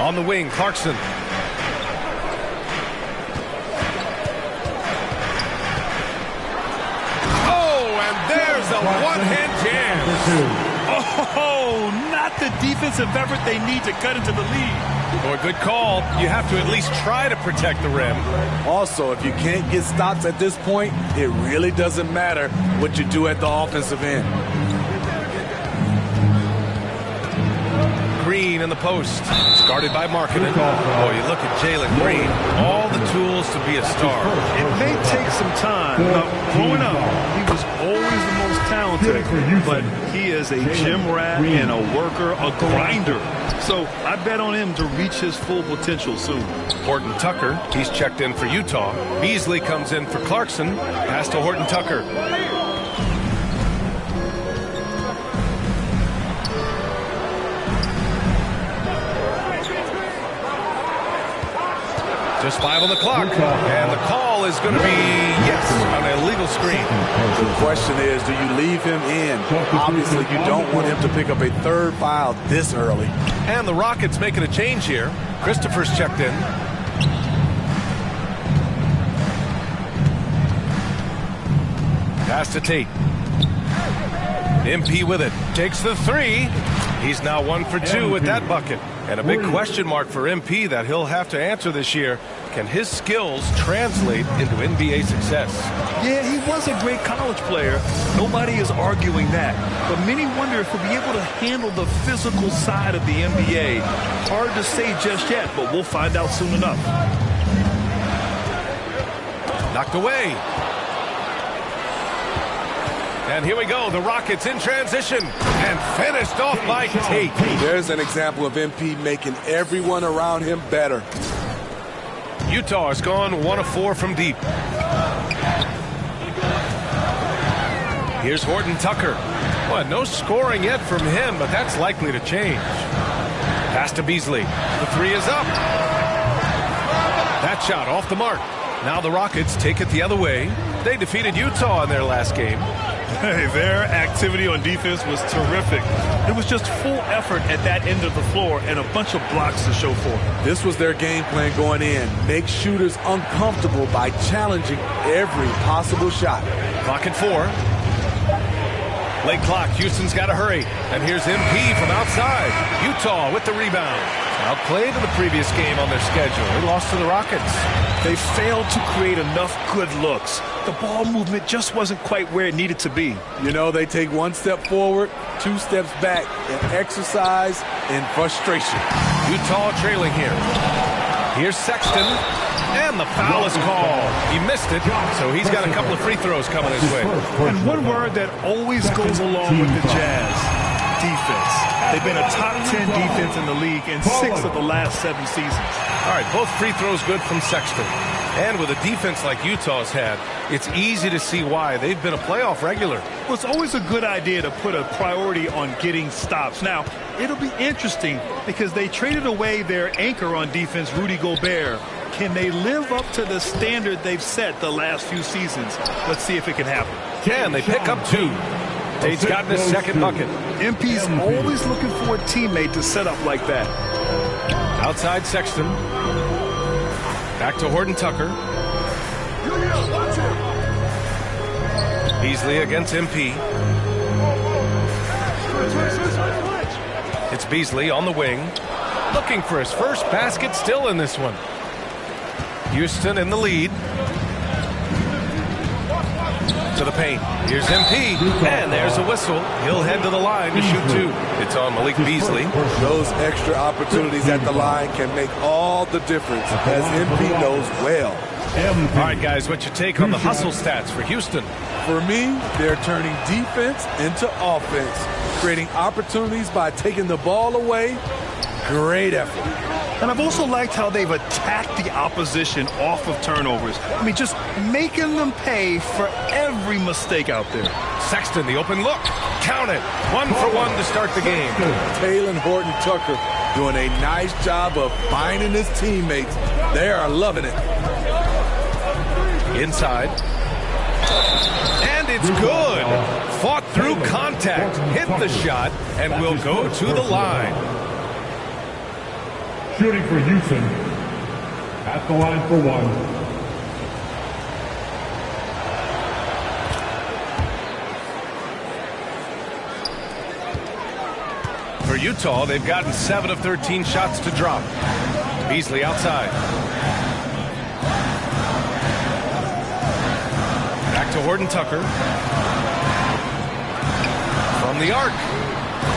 On the wing, Clarkson. Oh, and there's a one-hand jam. Oh, not the defensive effort they need to cut into the lead. Or a good call. You have to at least try to protect the rim. Also, if you can't get stops at this point, it really doesn't matter what you do at the offensive end. Green in the post. It's guarded by Markkanen. Oh, you look at Jalen Green. All the tools to be a star. It may take some time. Now, growing up, he was always the most talented, but he is a gym rat and a worker, a grinder. So I bet on him to reach his full potential soon. Horton Tucker, he's checked in for Utah. Beasley comes in for Clarkson. Pass to Horton Tucker. Just 5 on the clock, and the call is going to be yes on an illegal screen. The question is, do you leave him in? Obviously, you don't want him to pick up a third foul this early. And the Rockets making a change here. Christopher's checked in. Pass to Tate. MP with it. Takes the 3. He's now 1 for 2 with that bucket. And a big question mark for MP that he'll have to answer this year. Can his skills translate into NBA success? Yeah, he was a great college player. Nobody is arguing that. But many wonder if he'll be able to handle the physical side of the NBA. Hard to say just yet, but we'll find out soon enough. Knocked away. And here we go. The Rockets in transition and finished off by Tate. There's an example of MP making everyone around him better. Utah has gone 1 of 4 from deep. Here's Horton Tucker. Well, no scoring yet from him, but that's likely to change. Pass to Beasley. The three is up. That shot off the mark. Now the Rockets take it the other way. They defeated Utah in their last game. Hey, their activity on defense was terrific. It was just full effort at that end of the floor and a bunch of blocks to show for it. This was their game plan going in. Make shooters uncomfortable by challenging every possible shot. Clock at 4. Late clock. Houston's got to hurry. And here's MP from outside. Utah with the rebound. Outplayed in the previous game on their schedule. They lost to the Rockets. They failed to create enough good looks. The ball movement just wasn't quite where it needed to be. You know, they take 1 step forward, 2 steps back in exercise and frustration. Utah trailing here. Here's Sexton. And the foul is called. He missed it, so he's got a couple of free throws coming his way. And one word that always goes along with the Jazz: defense. They've been a top 10 defense in the league in 6 of the last 7 seasons. All right, both free throws good from Sexton. And with a defense like Utah's had, it's easy to see why. They've been a playoff regular. Well, it's always a good idea to put a priority on getting stops. Now, it'll be interesting because they traded away their anchor on defense, Rudy Gobert. Can they live up to the standard they've set the last few seasons? Let's see if it can happen. Can they pick up 2? Tate's gotten his second bucket. MP's always looking for a teammate to set up like that. Outside Sexton. Back to Horton Tucker. Beasley against MP. It's Beasley on the wing. Looking for his first basket, still in this one. Houston in the lead. To the paint. Here's MP. And there's a whistle. He'll head to the line to shoot 2. It's on Malik Beasley. Those extra opportunities at the line can make all the difference, as MP knows well. All right, guys, what's your take on the hustle stats for Houston? For me, they're turning defense into offense, creating opportunities by taking the ball away. Great effort. And I've also liked how they've attacked the opposition off of turnovers. I mean, just making them pay for every mistake out there. Sexton, the open look. Count it. 1 for 1 to start the game. Taylor Horton Tucker doing a nice job of finding his teammates. They are loving it. Inside. And it's good. Fought through contact. Hit the shot and will go to the line. Shooting for Houston. At the line for 1. For Utah, they've gotten 7 of 13 shots to drop. Beasley outside. Back to Horton Tucker. From the arc.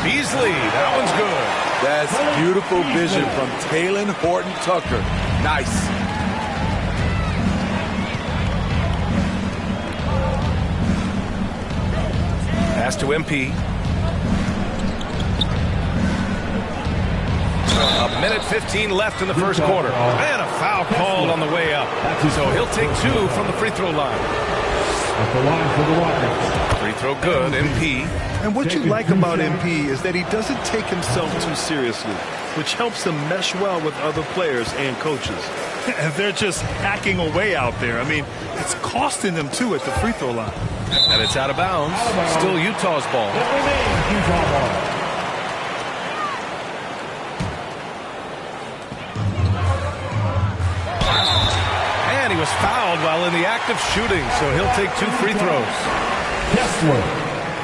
Beasley, that one's good. That's beautiful vision from Taylor Horton Tucker. Nice. Pass to MP. A minute 15 left in the first quarter. And a foul called on the way up. So he'll take 2 from the free throw line. At the line for the Rockets. Free throw good, MP. And what you like about MP is that he doesn't take himself too seriously, which helps him mesh well with other players and coaches. And they're just hacking away out there. I mean, it's costing them too at the free throw line. And it's out of bounds. Still Utah's ball. And he was fouled while in the act of shooting, so he'll take 2 free throws. Kessler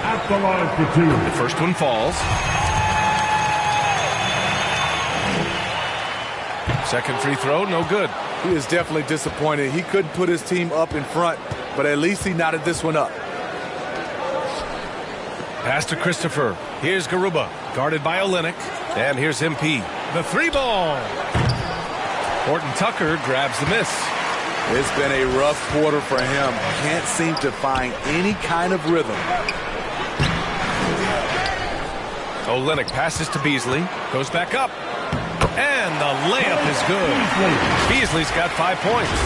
at the line for 2. The first one falls. Second free throw, no good. He is definitely disappointed. He couldn't put his team up in front, but at least he knotted this one up. Pass to Christopher. Here's Garuba, guarded by Olynyk. And here's MP. The 3 ball. Horton Tucker grabs the miss. It's been a rough quarter for him. Can't seem to find any kind of rhythm. Olynyk passes to Beasley. Goes back up. And the layup is good. Beasley's got 5 points.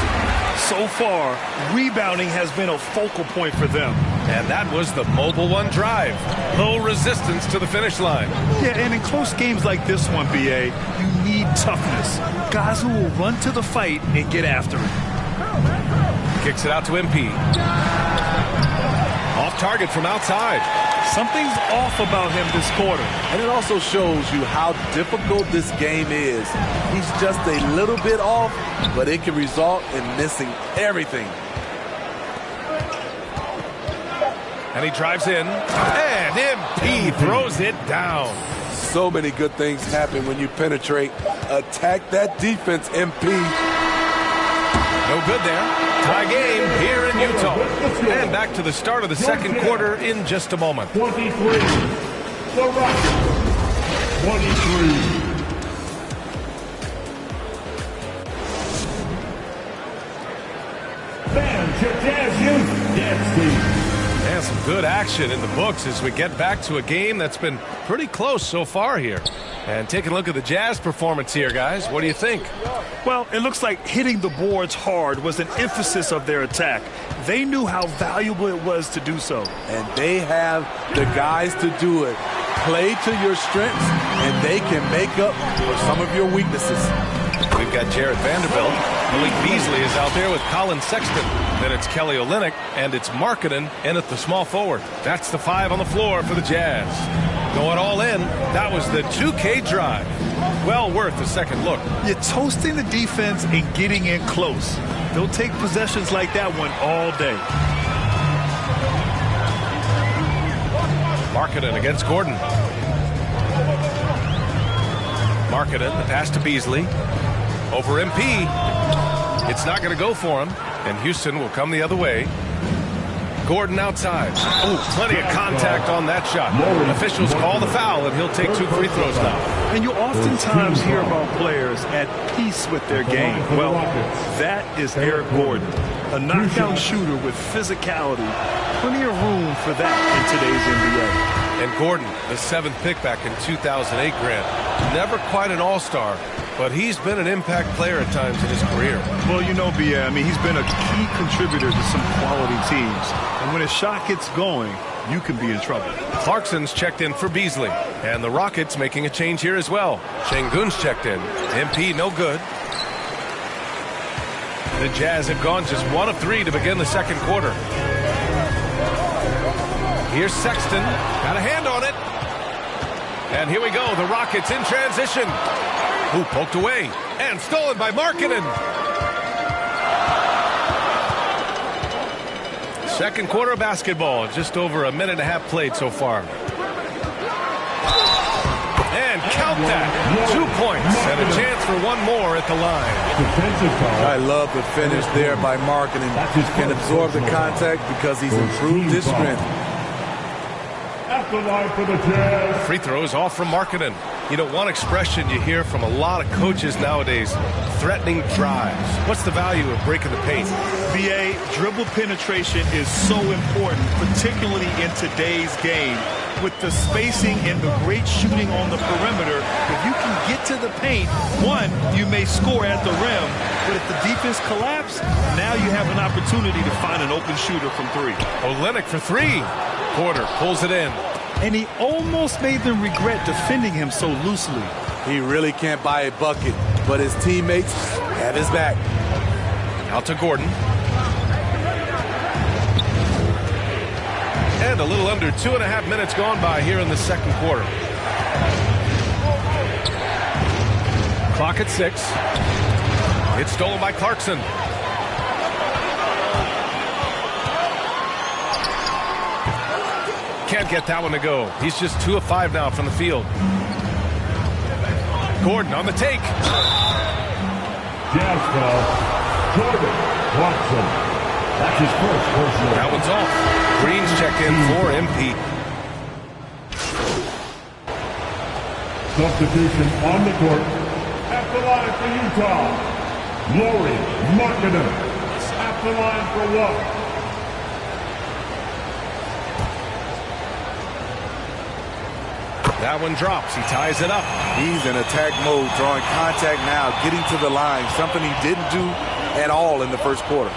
So far, rebounding has been a focal point for them. And that was the Mobile One drive. Low resistance to the finish line. Yeah, and in close games like this one, BA, you need toughness. Guys who will run to the fight and get after it. Kicks it out to MP. Off target from outside. Something's off about him this quarter. And it also shows you how difficult this game is. He's just a little bit off, but it can result in missing everything. And he drives in, and MP throws it down. So many good things happen when you penetrate. Attack that defense, MP. No good there. Tie game here in Utah. And back to the start of the second quarter in just a moment. 23. The Rockets. 23. Fans, your Jazz Youth Dance Team. And some good action in the books as we get back to a game that's been pretty close so far here. And taking a look at the Jazz performance here, guys. What do you think? Well, it looks like hitting the boards hard was an emphasis of their attack. They knew how valuable it was to do so. And they have the guys to do it. Play to your strengths, and they can make up for some of your weaknesses. We've got Jared Vanderbilt. Malik Beasley is out there with Colin Sexton. Then it's Kelly Olynyk, and it's Markkanen in at the small forward. That's the 5 on the floor for the Jazz. Going all in, that was the 2K drive. Well worth a second look. You're toasting the defense and getting in close. They'll take possessions like that one all day. Markkanen against Gordon. Markkanen, the pass to Beasley. Over MP. It's not going to go for him, and Houston will come the other way. Gordon outside. Oh, plenty of contact on that shot. Officials call the foul, and he'll take 2 free throws now. And you oftentimes hear about players at peace with their game. Well, that is Eric Gordon, a knockdown shooter with physicality. Plenty of room for that in today's NBA. And Gordon, the 7th pick back in 2008, Grant. Never quite an all-star, but he's been an impact player at times in his career. Well, you know, B.A., I mean, he's been a key contributor to some quality teams. And when his shot gets going, you can be in trouble. Clarkson's checked in for Beasley. And the Rockets making a change here as well. Şengün's checked in. MP no good. The Jazz have gone just 1 of 3 to begin the second quarter. Here's Sexton. Got a hand on it. And here we go. The Rockets in transition. Who poked away. And stolen by Markkanen. Second quarter of basketball. Just over a minute and a half played so far. And count that. 2 points and a chance for one more at the line. I love the finish there by Markkanen. Can absorb the contact because he's improved his strength. After line for the Jazz. Free throws off from Markkanen. You know, one expression you hear from a lot of coaches nowadays, threatening drives. What's the value of breaking the paint? BA, dribble penetration is so important, particularly in today's game. With the spacing and the great shooting on the perimeter, if you can get to the paint, one, you may score at the rim, but if the defense collapses, now you have an opportunity to find an open shooter from 3. Olynyk for 3. Porter pulls it in. And he almost made them regret defending him so loosely. He really can't buy a bucket, but his teammates have his back. Out to Gordon. And a little under 2.5 minutes gone by here in the second quarter. Clock at 6. It's stolen by Clarkson. Can't get that one to go. He's just 2 of 5 now from the field. Gordon on the take. Jazz foul. Jordan Clarkson. That's his first personal. That one's off. Green's checked in for MP. Substitution on the court. At the line for Utah, Lauri Markkanen. the line for one. That one drops. He ties it up. He's in attack mode, drawing contact now, getting to the line, something he didn't do at all in the first quarter.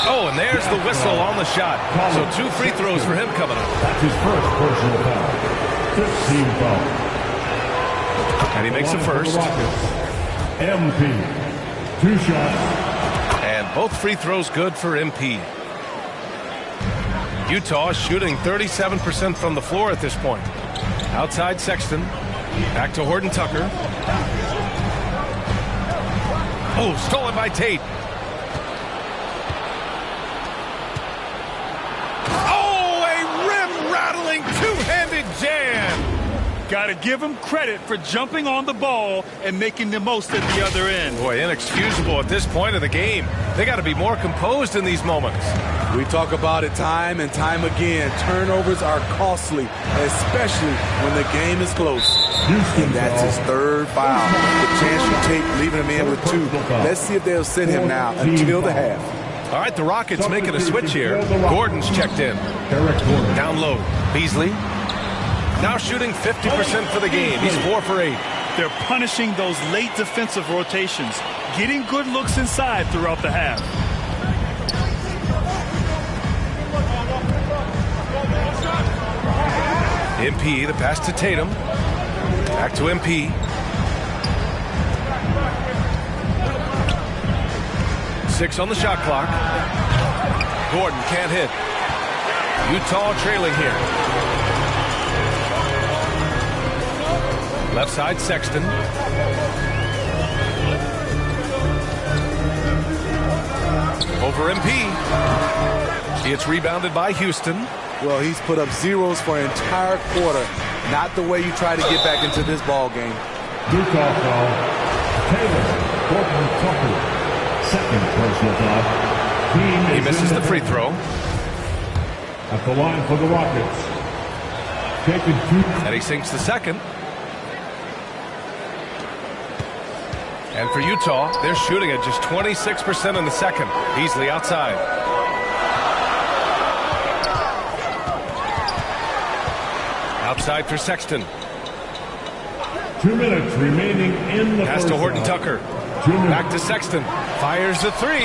Oh, and there's the whistle on the shot. So 2 free throws for him coming up. That's his first personal foul. 15 foul. And he makes the first. MP. 2 shots. And both free throws good for MP. Utah shooting 37% from the floor at this point. Outside Sexton. Back to Horton Tucker. Oh, stolen by Tate. Oh, a rim-rattling two-handed jam. Got to give him credit for jumping on the ball and making the most at the other end. Boy, inexcusable at this point of the game. They got to be more composed in these moments. We talk about it time and time again. Turnovers are costly, especially when the game is close. And that's his third foul. The chance you take leaving him in with 2. Let's see if they'll sit him now until the half. All right, the Rockets making a switch here. Gordon's checked in. Down low. Beasley. Now shooting 50% for the game. He's 4 for 8. They're punishing those late defensive rotations, getting good looks inside throughout the half. MP, the pass to Tatum. Back to MP. Six on the shot clock. Gordon can't hit. Utah trailing here. Left side, Sexton. Over MP. It's rebounded by Houston. Well, he's put up zeros for an entire quarter. Not the way you try to get back into this ball game. Utah foul. Taylor, Horton Tucker. Second personal foul. He misses the free throw. At the line for the Rockets. Taking 2. And he sinks the second. And for Utah, they're shooting at just 26% in the second. Beasley outside. Outside for Sexton. 2 minutes remaining in the pass first to Horton half. Tucker. Back to Sexton. Fires the 3.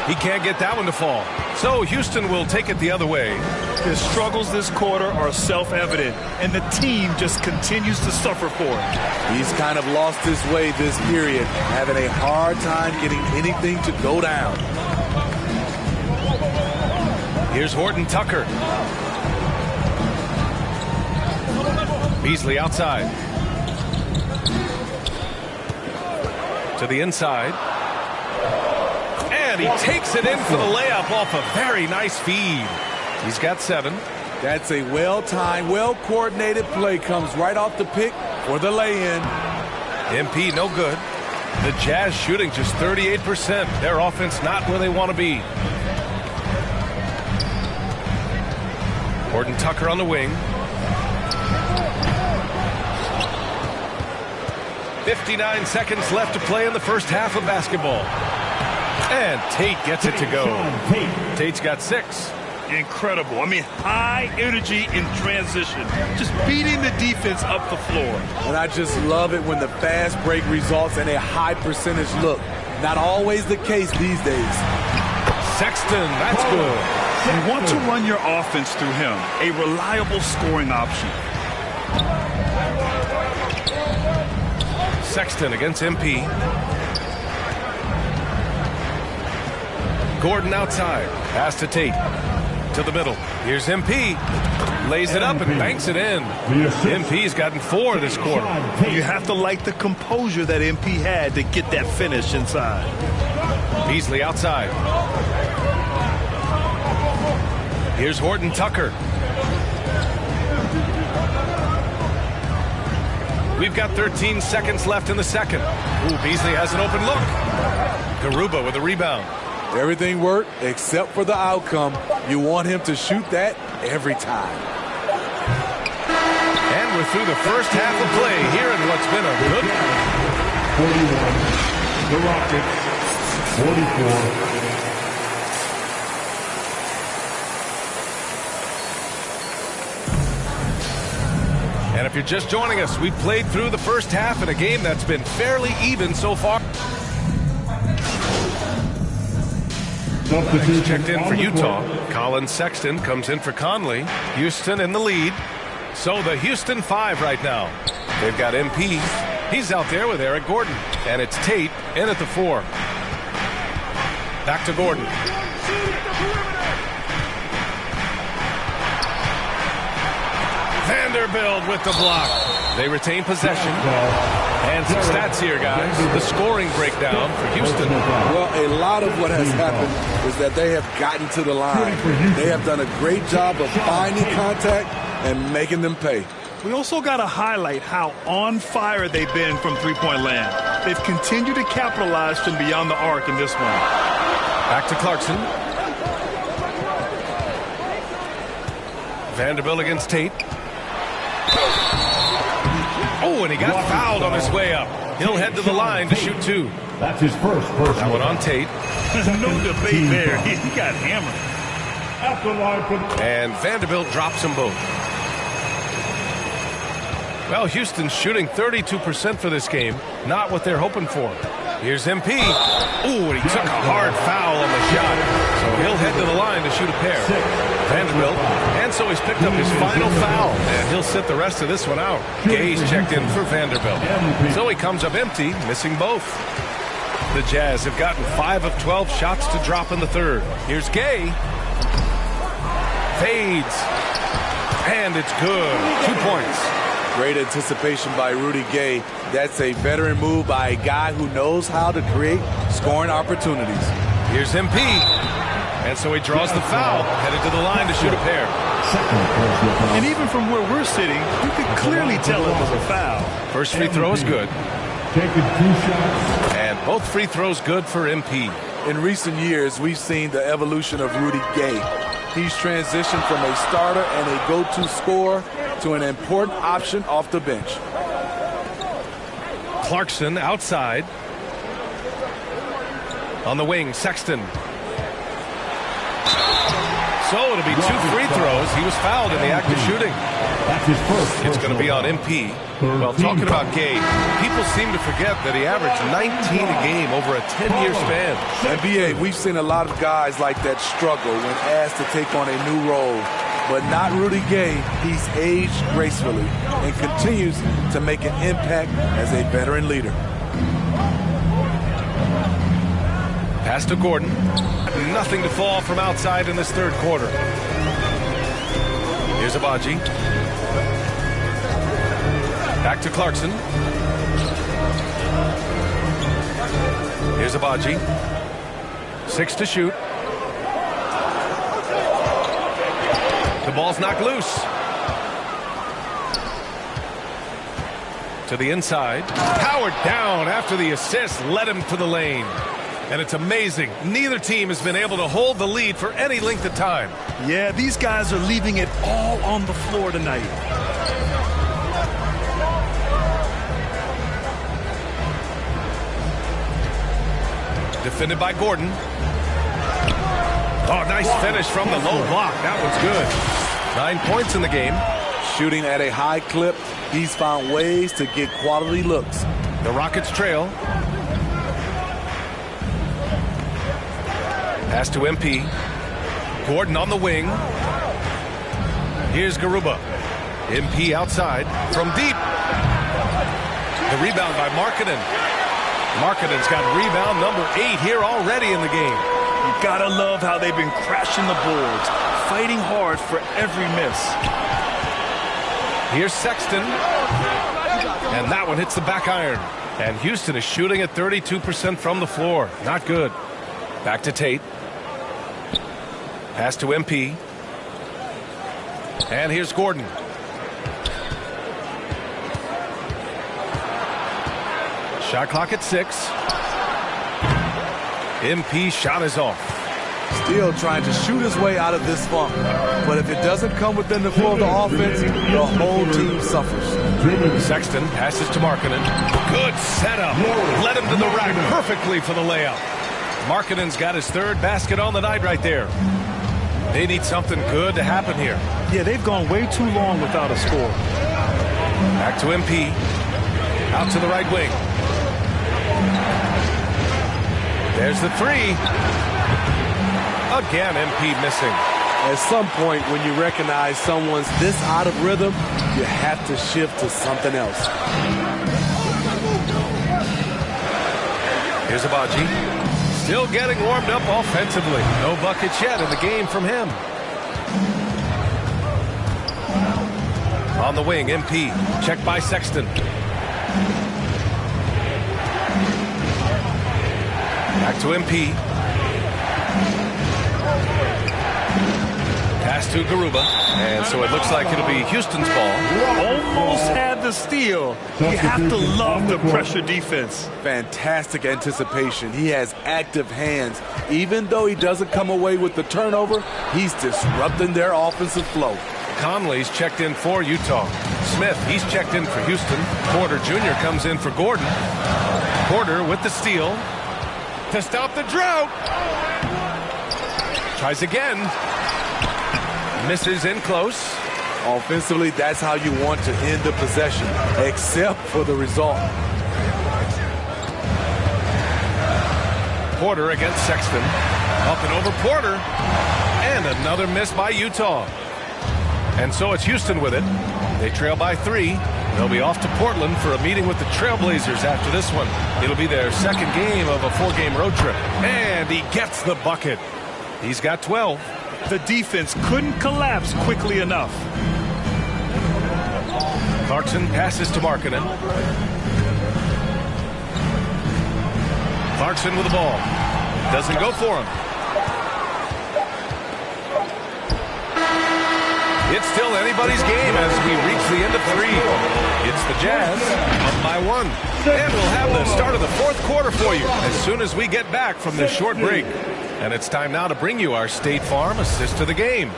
He can't get that one to fall. So Houston will take it the other way. His struggles this quarter are self-evident, and the team just continues to suffer for it. He's kind of lost his way this period, having a hard time getting anything to go down. Here's Horton Tucker. Beasley outside. To the inside. And he takes it in for the layup off a very nice feed. He's got 7. That's a well-timed, well-coordinated play. Comes right off the pick for the lay-in. MP no good. The Jazz shooting just 38%. Their offense not where they want to be. Horton Tucker on the wing. 59 seconds left to play in the first half of basketball. And Tate gets it to go. Tate's got 6. Incredible. I mean, high energy in transition. Just beating the defense up the floor. And I just love it when the fast break results in a high percentage look. Not always the case these days. Sexton, that's good. You want to run your offense through him. A reliable scoring option. Sexton against MP. Gordon outside. Pass to Tate. To the middle. Here's MP. Lays it up and banks it in. MP's gotten 4 this quarter. You have to like the composure that MP had to get that finish inside. Beasley outside. Here's Horton Tucker. We've got 13 seconds left in the second. Ooh, Beasley has an open look. Garuba with a rebound. Everything worked except for the outcome. You want him to shoot that every time. And we're through the first half of play here in what's been a good one. 41. The Rockets. 44. And if you're just joining us, we've played through the first half in a game that's been fairly even so far. Next checked in for Utah. Colin Sexton comes in for Conley. Houston in the lead. So the Houston 5 right now. They've got MP. He's out there with Eric Gordon. And it's Tate in at the 4. Back to Gordon. Vanderbilt with the block. They retain possession. And some stats here, guys. The scoring breakdown for Houston. Well, a lot of what has happened is that they have gotten to the line. They have done a great job of finding contact and making them pay. We also got to highlight how on fire they've been from three-point land. They've continued to capitalize from beyond the arc in this one. Back to Clarkson. Vanderbilt against Tate. Oh, and he got fouled on his way up. He'll head to the line to shoot 2. That's his first personal. That one on Tate. No debate there. He got hammered. And Vanderbilt drops them both. Well, Houston's shooting 32% for this game. Not what they're hoping for. Here's MP. Ooh, and he took a hard foul on the shot. So he'll head to the line to shoot a pair. Vanderbilt. And so he's picked up his final foul. And he'll sit the rest of this one out. Gay's checked in for Vanderbilt. So he comes up empty, missing both. The Jazz have gotten 5 of 12 shots to drop in the third. Here's Gay. Fades. And it's good. 2 points. Great anticipation by Rudy Gay. That's a veteran move by a guy who knows how to create scoring opportunities. Here's MP. And so he draws the foul, headed to the line to shoot a pair. And even from where we're sitting, you could clearly tell it was a foul. First free throw is good. Taking 2 shots. And both free throws good for MP. In recent years, we've seen the evolution of Rudy Gay. He's transitioned from a starter and a go-to scorer to an important option off the bench. Clarkson outside. On the wing, Sexton. So it'll be 2 free throws. He was fouled in the act of shooting. That's his first. It's going to be on MP. Well, talking about Gay, people seem to forget that he averaged 19 a game over a 10-year span. NBA, we've seen a lot of guys like that struggle when asked to take on a new role. But not Rudy Gay. He's aged gracefully and continues to make an impact as a veteran leader. Pass to Gordon. Nothing to fall from outside in this third quarter. Here's Abaji. Back to Clarkson. Here's Abaji. 6 to shoot. The ball's knocked loose. To the inside. Howard down after the assist led him to the lane. And it's amazing. Neither team has been able to hold the lead for any length of time. Yeah, these guys are leaving it all on the floor tonight. Defended by Gordon. Oh, nice finish from the low block. That one's good. 9 points in the game. Shooting at a high clip, he's found ways to get quality looks. The Rockets trail. Pass to MP. Gordon on the wing. Here's Garuba. MP outside from deep. The rebound by Markkanen. Markkanen's got rebound number 8 here already in the game. You gotta love how they've been crashing the boards, fighting hard for every miss. Here's Sexton. And that one hits the back iron. And Houston is shooting at 32% from the floor. Not good. Back to Tate. Pass to MP. And here's Gordon. Shot clock at 6. MP shot is off. Still trying to shoot his way out of this funk. But if it doesn't come within the flow of the offense, the whole team suffers. Sexton passes to Markkanen. Good setup. Led him to the rack perfectly for the layup. Markkanen's got his 3rd basket on the night right there. They need something good to happen here. Yeah, they've gone way too long without a score. Back to MP. Out to the right wing. There's the three. Again, MP missing. At some point, when you recognize someone's this out of rhythm, you have to shift to something else. Here's Abaji. Still getting warmed up offensively. No buckets yet in the game from him. On the wing, MP. Checked by Sexton. Back to MP. Pass to Garuba. And so it looks like it'll be Houston's ball. Almost had the steal. You have to love the pressure defense. Fantastic anticipation. He has active hands. Even though he doesn't come away with the turnover, he's disrupting their offensive flow. Conley's checked in for Utah. Smith, he's checked in for Houston. Porter Jr. comes in for Gordon. Porter with the steal to stop the drought. Tries again. Misses in close. Offensively, that's how you want to end the possession, except for the result. Porter against Sexton. Up and over Porter. And another miss by Utah. And so it's Houston with it. They trail by 3. They'll be off to Portland for a meeting with the Trailblazers after this one. It'll be their second game of a 4-game road trip. And he gets the bucket. He's got 12. The defense couldn't collapse quickly enough. Clarkson passes to Markkanen. Clarkson with the ball. Doesn't go for him. It's still anybody's game as we reach the end of 3. It's the Jazz up by 1. And we'll have the start of the fourth quarter for you as soon as we get back from this short break. And it's time now to bring you our State Farm assist to the game.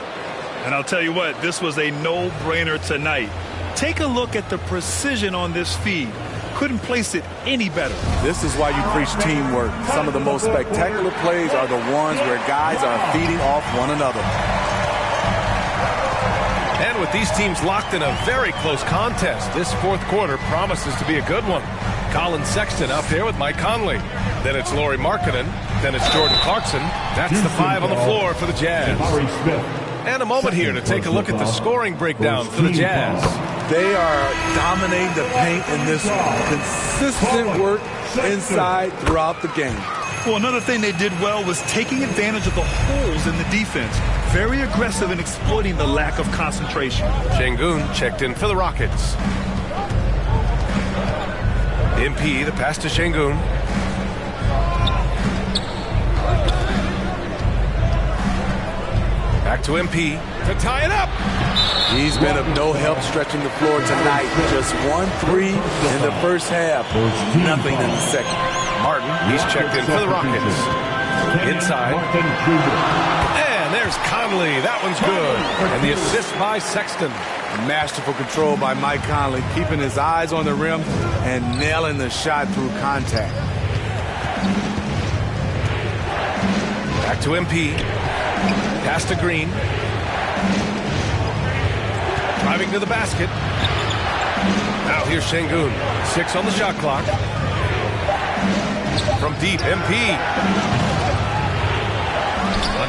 And I'll tell you what, this was a no-brainer tonight. Take a look at the precision on this feed. Couldn't place it any better. This is why you preach teamwork. Some of the most spectacular plays are the ones where guys are feeding off one another. And with these teams locked in a very close contest, this fourth quarter promises to be a good one. Colin Sexton out there with Mike Conley. Then it's Lauri Markkanen. Then it's Jordan Clarkson. That's the 5 on the floor for the Jazz. And a moment here to take a look at the scoring breakdown for the Jazz. They are dominating the paint in this one. Consistent work inside throughout the game. Well, another thing they did well was taking advantage of the holes in the defense. Very aggressive in exploiting the lack of concentration. Şengün checked in for the Rockets. MP, the pass to Şengün. Back to MP to tie it up. He's been of no help stretching the floor tonight. Just 1-3 in the first half. Nothing in the second. Martin, he's checked in for the Rockets. Inside. And there's Conley. That one's good. And the assist by Sexton. Masterful control by Mike Conley, keeping his eyes on the rim and nailing the shot through contact. Back to MP. Pass to Green. Driving to the basket. Now here's Şengün. 6 on the shot clock. From deep, MP.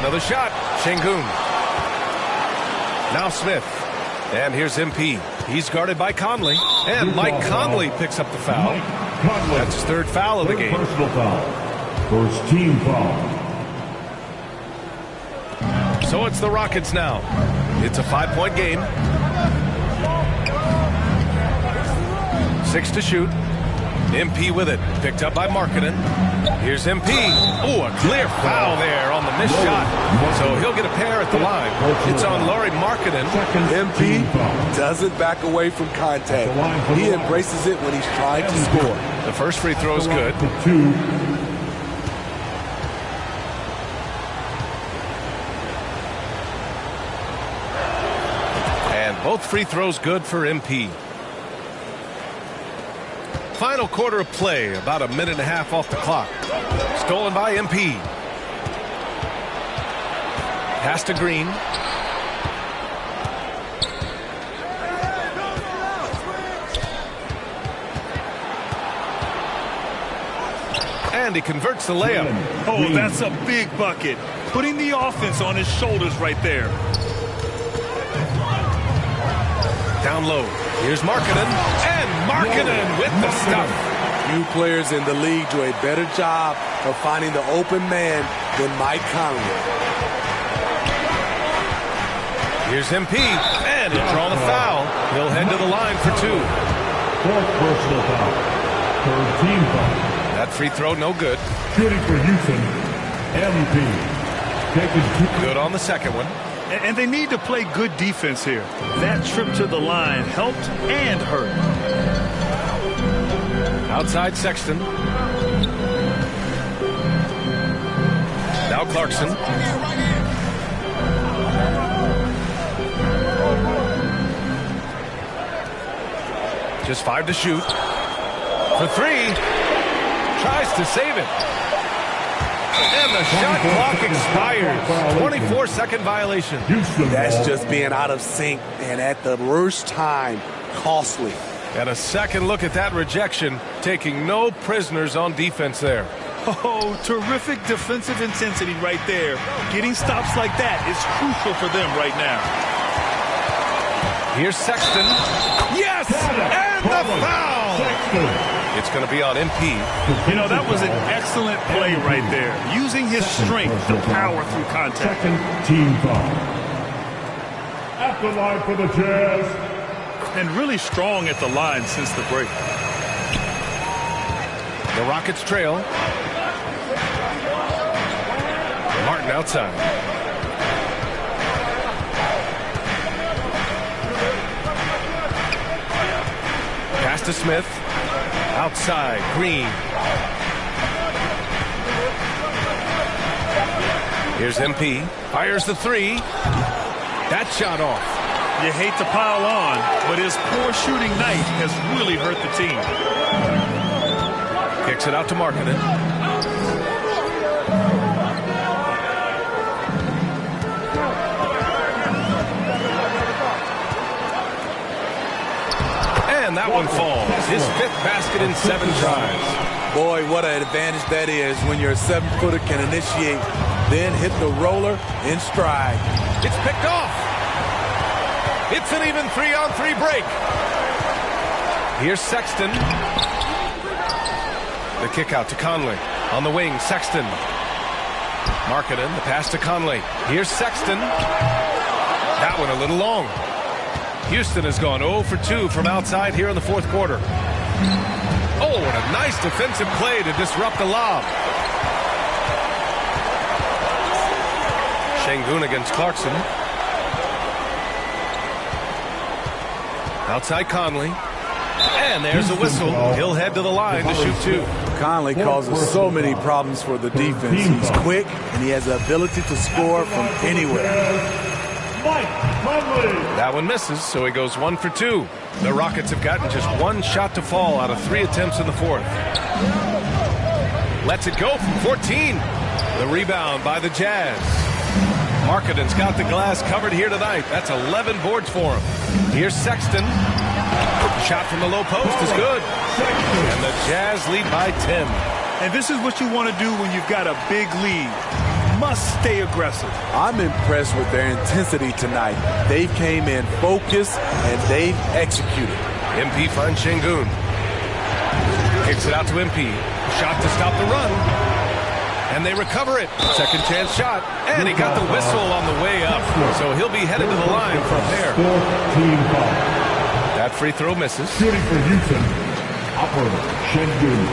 Another shot. Şengün. Now Smith. And here's MP. He's guarded by Conley. And Mike Conley picks up the foul. That's his third foul of the game. Personal foul. First team foul. So it's the Rockets now. It's a 5-point game. 6 to shoot. MP with it. Picked up by Markkanen. Here's MP. Oh, a clear foul there on the missed shot. So he'll get a pair at the line. It's on Lauri Markkanen. MP doesn't back away from contact. He embraces it when he's trying to score. The first free throw is good. And both free throws good for MP. Final quarter of play, about a minute and a half off the clock. Stolen by MP. Pass to Green. And he converts the layup. Oh, that's a big bucket. Putting the offense on his shoulders right there. Down low. Here's Markkanen. And Markkanen with the stuff. Few players in the league do a better job of finding the open man than Mike Conley. Here's MP. And he'll draw the foul. He'll head to the line for 2. Fourth personal foul. Third team foul. That free throw, no good. Shooting for Houston, MP. Taking 2. Good on the second one. And they need to play good defense here. That trip to the line helped and hurt. Outside Sexton. Now Clarkson. Just 5 to shoot. For 3. Tries to save it. And the shot clock expires. 24-second violation. That's just being out of sync and at the worst time, costly. And a second look at that rejection, taking no prisoners on defense there. Oh, terrific defensive intensity right there. Getting stops like that is crucial for them right now. Here's Sexton. Yes! And the foul! It's going to be on MP. You know, that was an excellent play right there. Using his strength to power through contact. Second team foul. At the line for the Jazz. And really strong at the line since the break. The Rockets trail. Martin outside. Pass to Smith. Outside, Green. Here's MP. Fires the 3. That shot off. You hate to pile on, but his poor shooting night has really hurt the team. Kicks it out to Markkanen. And that one falls. His 5th basket in 7 tries. Boy, what an advantage that is when your 7-footer can initiate, then hit the roller in stride. It's picked off. It's an even 3-on-3 break. Here's Sexton. The kick out to Conley. On the wing, Sexton. Markkanen, the pass to Conley. Here's Sexton. That one a little long. Houston has gone 0 for 2 from outside here in the 4th quarter. Oh, what a nice defensive play to disrupt the lob. Şengün against Clarkson. Outside Conley. And there's a whistle. He'll head to the line to shoot 2. Conley causes so many problems for the defense. He's quick, and he has the ability to score from anywhere. That one misses, so he goes 1 for 2. The Rockets have gotten just 1 shot to fall out of 3 attempts in the 4th. Lets it go from 14. The rebound by the Jazz. Markkanen's got the glass covered here tonight. That's 11 boards for him. Here's Sexton. Shot from the low post is good. And the Jazz lead by 10. And this is what you want to do when you've got a big lead. Must stay aggressive. I'm impressed with their intensity tonight. They came in focused and they've executed. MP finds Şengün. Kicks it out to MP. Shot to stop the run. And they recover it. Second chance shot. And he got the whistle on the way up. So he'll be headed to the line from there. That free throw misses. Shooting for Houston. Operator Şengün.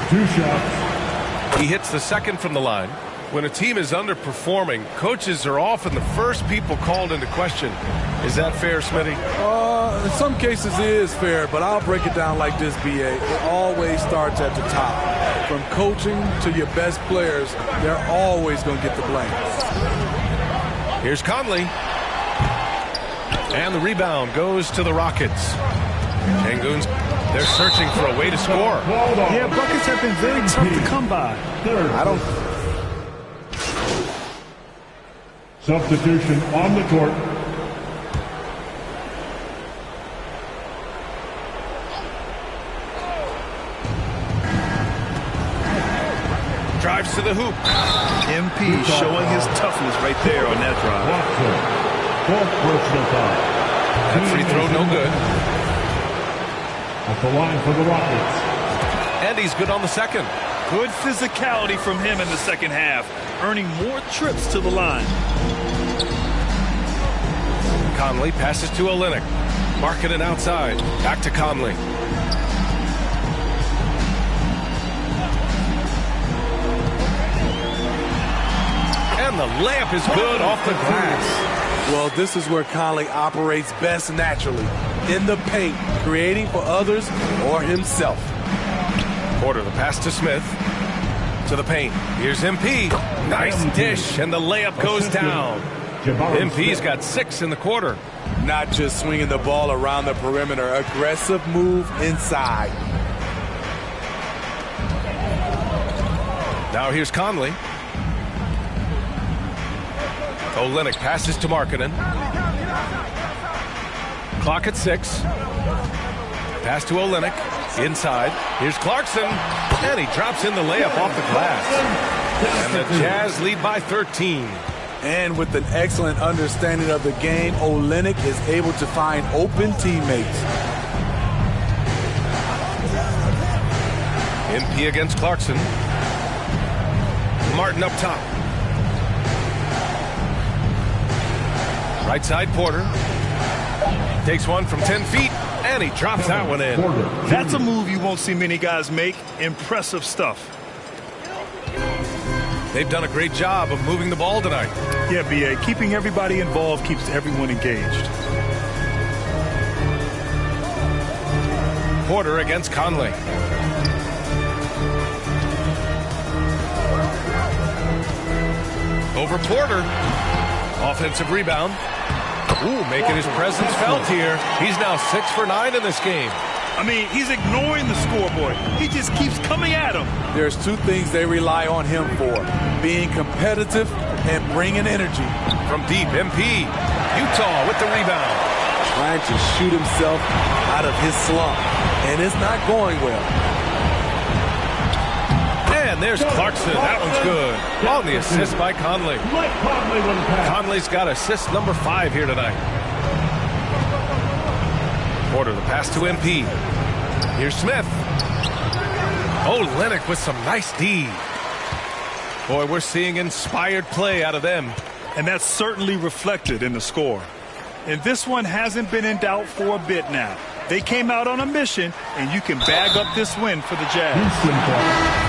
2 shots. He hits the second from the line. When a team is underperforming, coaches are often the first people called into question. Is that fair, Smitty? In some cases it is fair, but I'll break it down like this, BA. It always starts at the top. From coaching to your best players, they're always going to get the blame. Here's Conley. And the rebound goes to the Rockets. Şengün's, they're searching for a way to score. Yeah, buckets have been very tough to come by. I don't... Substitution on the court. drives to the hoop. MP showing his toughness right there on that drive. That free throw no good. At the line for the Rockets. And he's good on the second. Good physicality from him in the second half, earning more trips to the line. Conley passes to Olynyk. Markkanen outside. Back to Conley. And the layup is good off the glass. Well, this is where Conley operates best naturally, in the paint, creating for others or himself. Porter, the pass to Smith. To the paint. Here's MP. Nice dish, and the layup goes down. MP's got 6 in the quarter. Not just swinging the ball around the perimeter, aggressive move inside. Now here's Conley. Olynyk passes to Markkanen. Clock at 6. Pass to Olynyk. Inside. Here's Clarkson. And he drops in the layup off the glass. And the Jazz lead by 13. And with an excellent understanding of the game, Olynyk is able to find open teammates. MP against Clarkson. Martin up top. Right side, Porter. Takes one from 10 feet, and he drops that one in. That's a move you won't see many guys make. Impressive stuff. They've done a great job of moving the ball tonight. Yeah, B.A. Keeping everybody involved keeps everyone engaged. Porter against Conley. Over Porter. Offensive rebound. Ooh, making his presence felt here. He's now 6 for 9 in this game. I mean, he's ignoring the scoreboard. He just keeps coming at him. There's 2 things they rely on him for: being competitive and bringing energy. From deep, MP. Utah with the rebound. Trying to shoot himself out of his slump, and it's not going well. And there's Clarkson. That one's good. On the assist by Conley. Conley's got assist number 5 here tonight. Porter, the pass to MP. Here's Smith. Olynyk with some nice D. Boy, we're seeing inspired play out of them. And that's certainly reflected in the score. And this one hasn't been in doubt for a bit now. They came out on a mission, and you can bag up this win for the Jazz.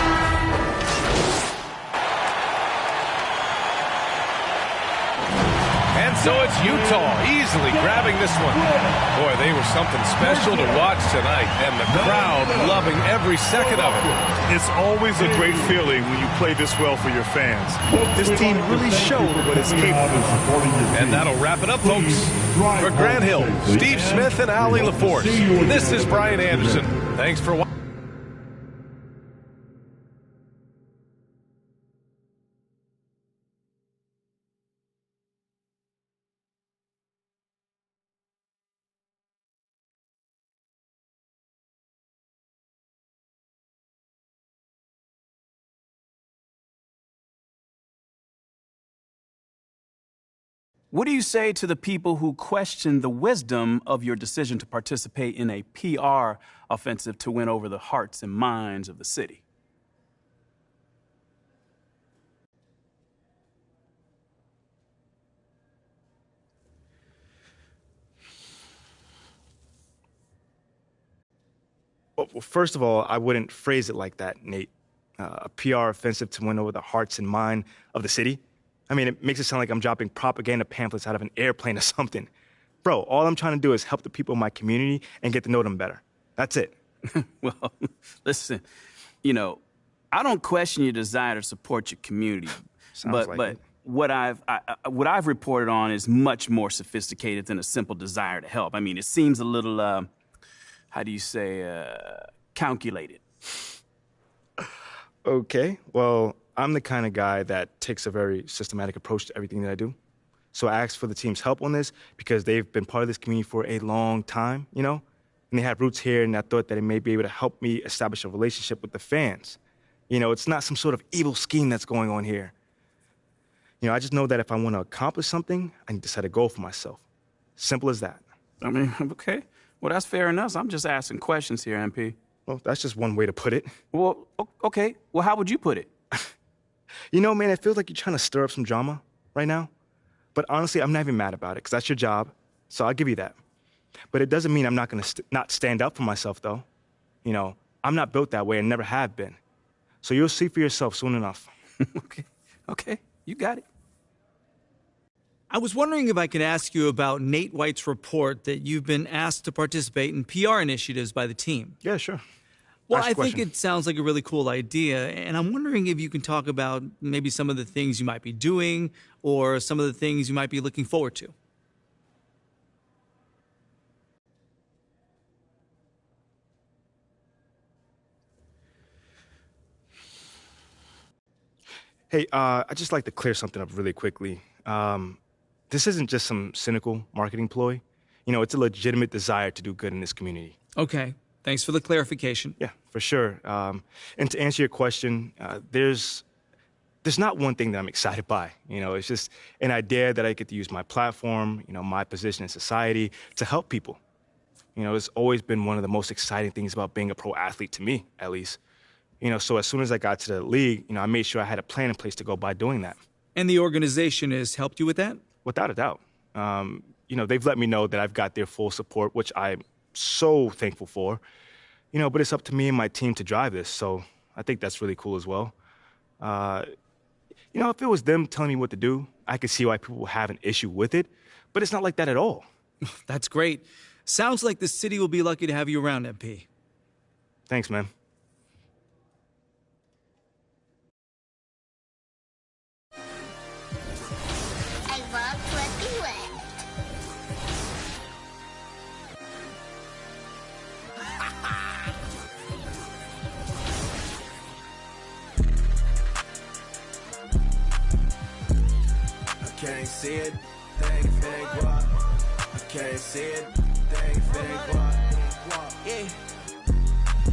So it's Utah easily grabbing this one. Boy, they were something special to watch tonight, and the crowd loving every second of it. It's always a great feeling when you play this well for your fans. This team really showed what it's capable of. And that'll wrap it up, folks. For Grant Hill, Steve Smith, and Allie LaForce, this is Brian Anderson. Thanks for watching. What do you say to the people who question the wisdom of your decision to participate in a PR offensive to win over the hearts and minds of the city? Well, first of all, I wouldn't phrase it like that, Nate. A PR offensive to win over the hearts and mind of the city. I mean, it makes it sound like I'm dropping propaganda pamphlets out of an airplane or something. Bro, all I'm trying to do is help the people in my community and get to know them better. That's it. Well, listen, you know, I don't question your desire to support your community. But what I've reported on is much more sophisticated than a simple desire to help. I mean, it seems a little, how do you say, calculated. Okay, well, I'm the kind of guy that takes a very systematic approach to everything that I do. So I asked for the team's help on this because they've been part of this community for a long time, you know? And they have roots here, and I thought that it may be able to help me establish a relationship with the fans. You know, it's not some sort of evil scheme that's going on here. You know, I just know that if I want to accomplish something, I need to set a goal for myself. Simple as that. I mean, okay. Well, that's fair enough. I'm just asking questions here, MP. Well, that's just one way to put it. Well, okay. Well, how would you put it? You know, man, it feels like you're trying to stir up some drama right now. But honestly, I'm not even mad about it, because that's your job, so I'll give you that. But it doesn't mean I'm not going to not stand up for myself, though. You know, I'm not built that way and never have been. So you'll see for yourself soon enough. Okay, you got it. I was wondering if I could ask you about Nate White's report that you've been asked to participate in PR initiatives by the team. Yeah, sure. Well, I think it sounds like a really cool idea, and I'm wondering if you can talk about maybe some of the things you might be doing or some of the things you might be looking forward to. Hey, I'd just like to clear something up really quickly. This isn't just some cynical marketing ploy. You know, it's a legitimate desire to do good in this community. Okay. Thanks for the clarification. Yeah, for sure. And to answer your question, there's not one thing that I'm excited by. You know, it's just an idea that I get to use my platform, you know, my position in society to help people. You know, it's always been one of the most exciting things about being a pro athlete to me, at least. You know, so as soon as I got to the league, you know, I made sure I had a plan in place to go by doing that. And the organization has helped you with that? Without a doubt. You know, they've let me know that I've got their full support, which I'm so thankful for. You know, but it's up to me and my team to drive this, so I think that's really cool as well. You know, if it was them telling me what to do, I could see why people will have an issue with it, but it's not like that at all. That's great. Sounds like the city will be lucky to have you around, MP. Thanks, man. I love flipping wet. I can't see it, thing fake guap. I can't see it, thing fake guap. Yeah,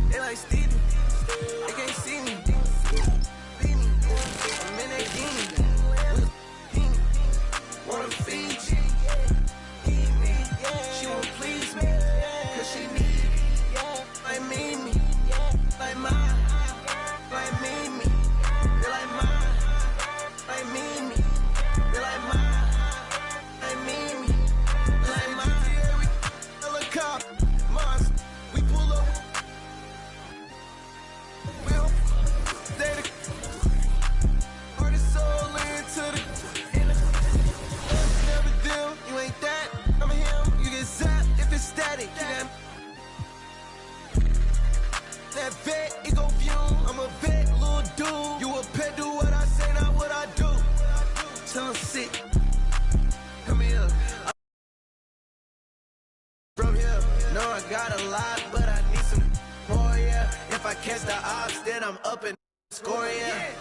they like Stevie, they can't see me. I'm in that guinea, wanna feed you. She won't please me, cause she need me. Like me, like mine, like me. They like mine, like me. They like mine, like me. Like mine, helicopter, monster. We pull up, we'll stay the heart and soul into the never them, you ain't that. I'm him, you get zapped if it's static. That vet, it go view. I'm a vet, little dude. You a pet, do what I say, not what I do. Tell him sit. Come here. From here, no, I got a lot, but I need some more, yeah. If I catch the ops, then I'm up and score, yeah.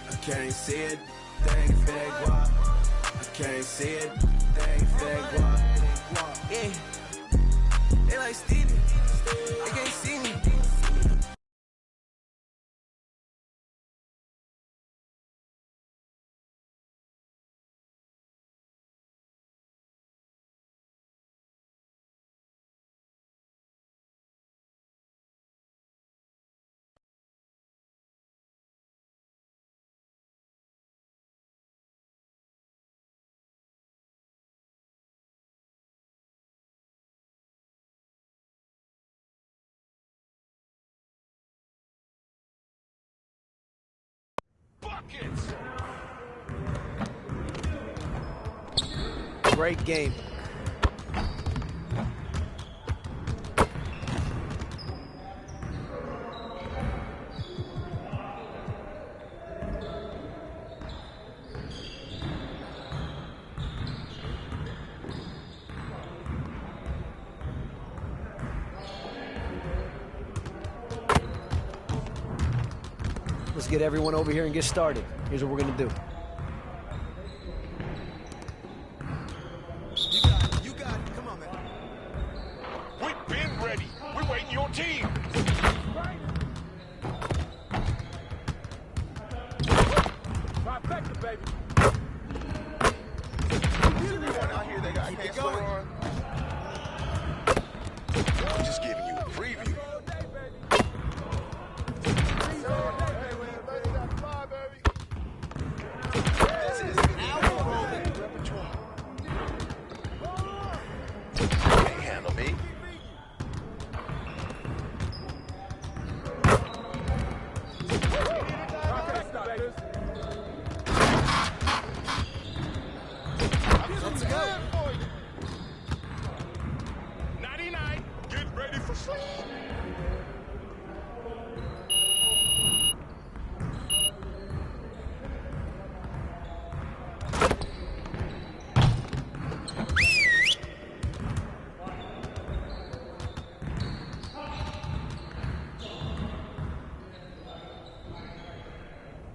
I can't see it, thing fake guap. I can't see it, thing fake guap. Yeah, they like Stevie, they can't see me. Great game. Let's get everyone over here and get started. Here's what we're gonna do. Trifecta, baby. Out here, they got can't slow on. I'm just giving you a preview. This is now rolling repertoire. Can't handle me. Let's go. 99. Get ready for sleep.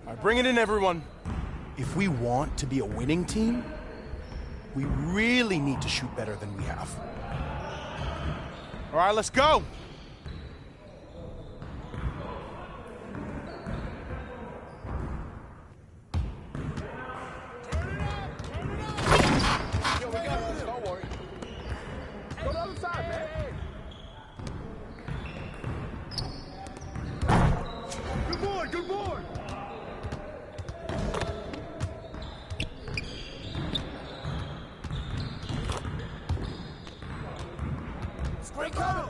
All right, bring it in, everyone. If we want to be a winning team, we really need to shoot better than we have. All right, let's go. Yo, we got this, don't worry. Go to the other side, man. Good boy, good boy. Screen cover.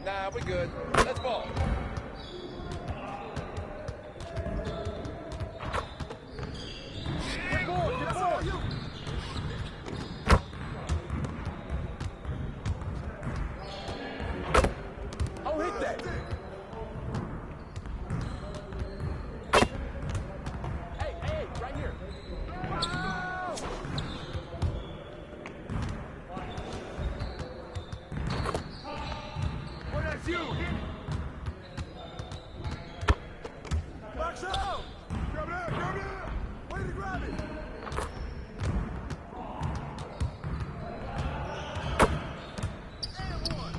Nah, we good. Let's ball. Good boy, good boy. Oh, hit that. Hey, hey, right here. Well, that's you. Box out. Grab it up, grab it up. Way to grab it. And one.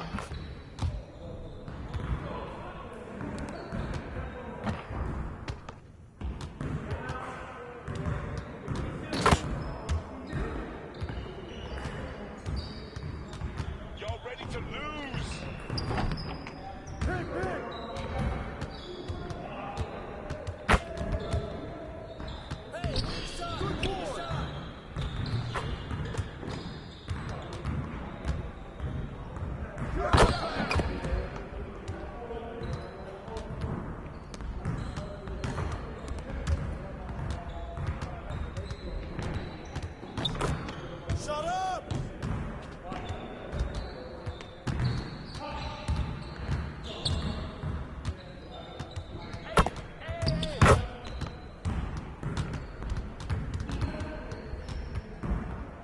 Y'all ready to lose? Pick, pick. Hey, good boy. Shut up!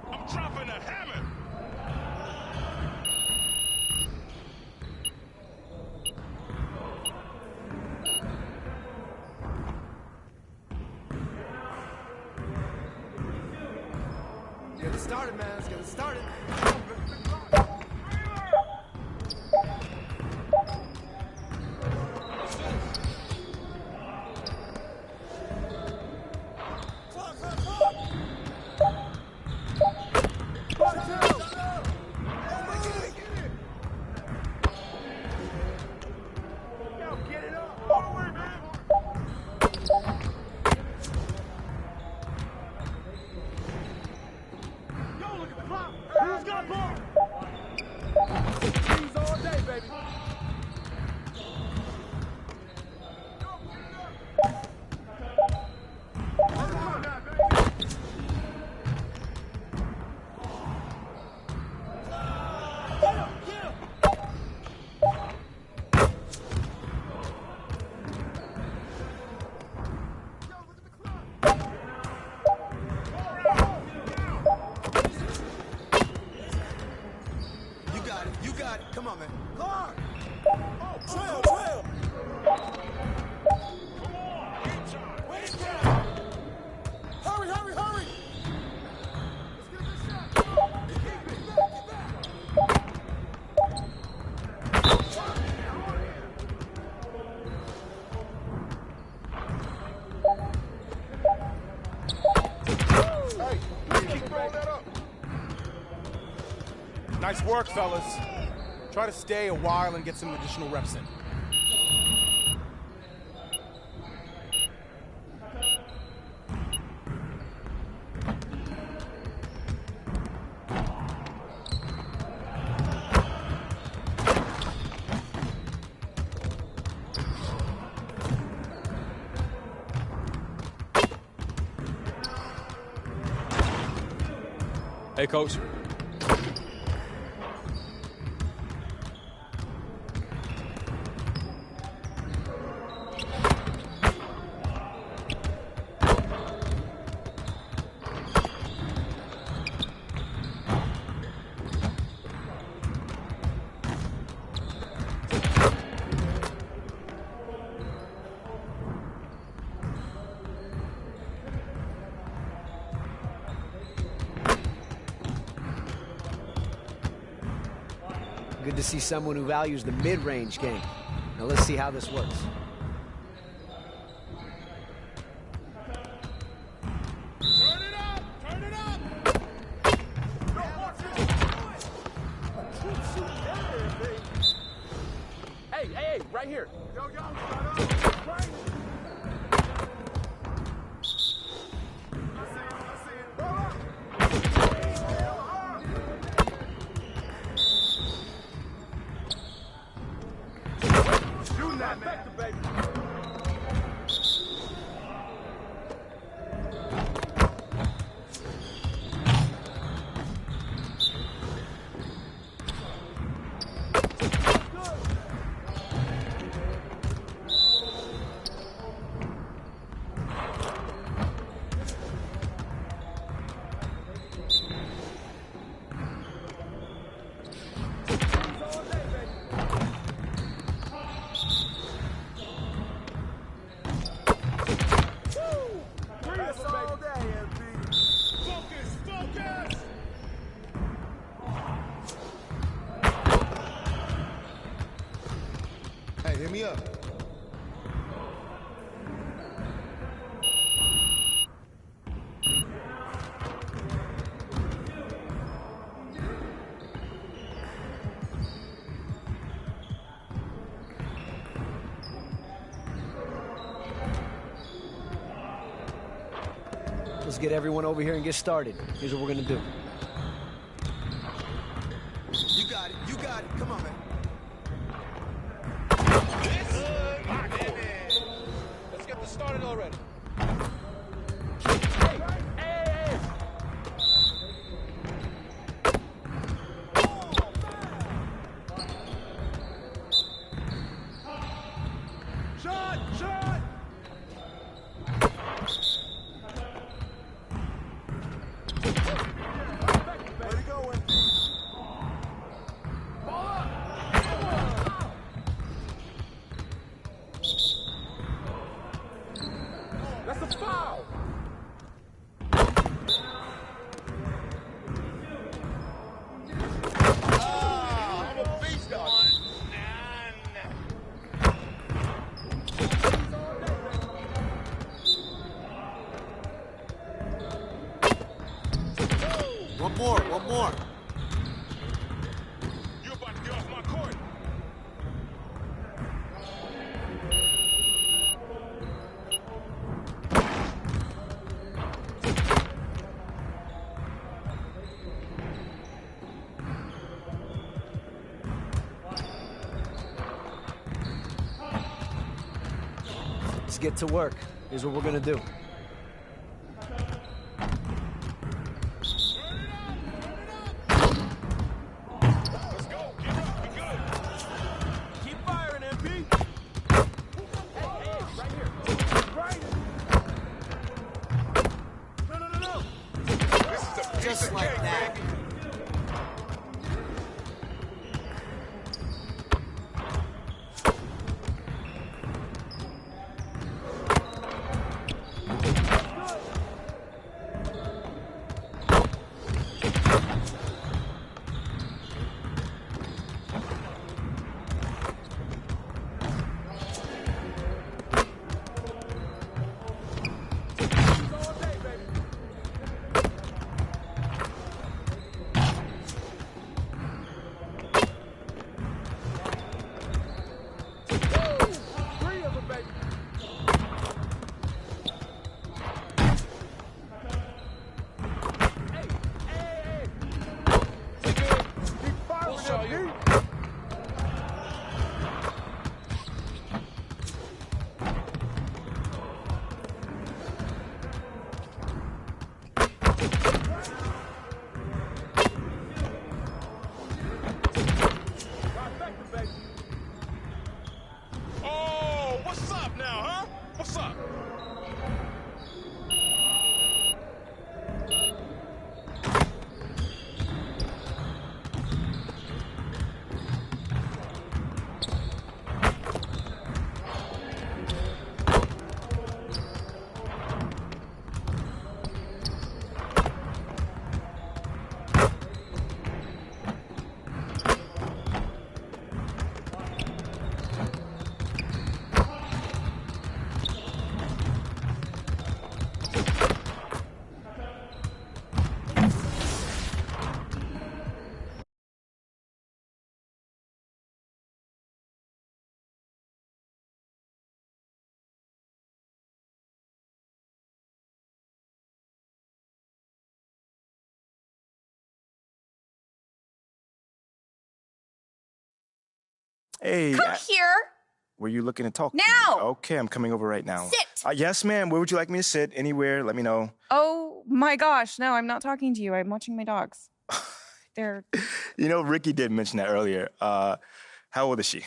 I'm dropping a hammer. Get it started, man. Let's get it started. Yo, get it up. All the way, man. Yo, look at the clock. Who's got Nice work, fellas. Try to stay a while and get some additional reps in. Hey, Coach. Good to see someone who values the mid-range game. Now let's see how this works. Turn it up! Turn it up! Hey, right here. Yo, shut up! Shooting that man. Baby. Hey, hit me up. Let's get everyone over here and get started. Here's what we're gonna do. You got it. You got it. Come on, man. Let's get this started already. Hey. Shot! Shot! Way to go, MP. Ball up! That's a foul. I'm a beast on it. One more. You about to get off my court. Let's get to work. Here's what we're gonna do. Let's go. Get up. We good. Keep firing, MP. Hey, right here. Right. No. This is a piece Just of like cake, that. baby. Hey. Come here. Were you looking to talk? Now. Okay, I'm coming over right now. Sit. Yes, ma'am. Where would you like me to sit? Anywhere. Let me know. Oh my gosh. No, I'm not talking to you. I'm watching my dogs. They're. You know, Ricky did mention that earlier. How old is she?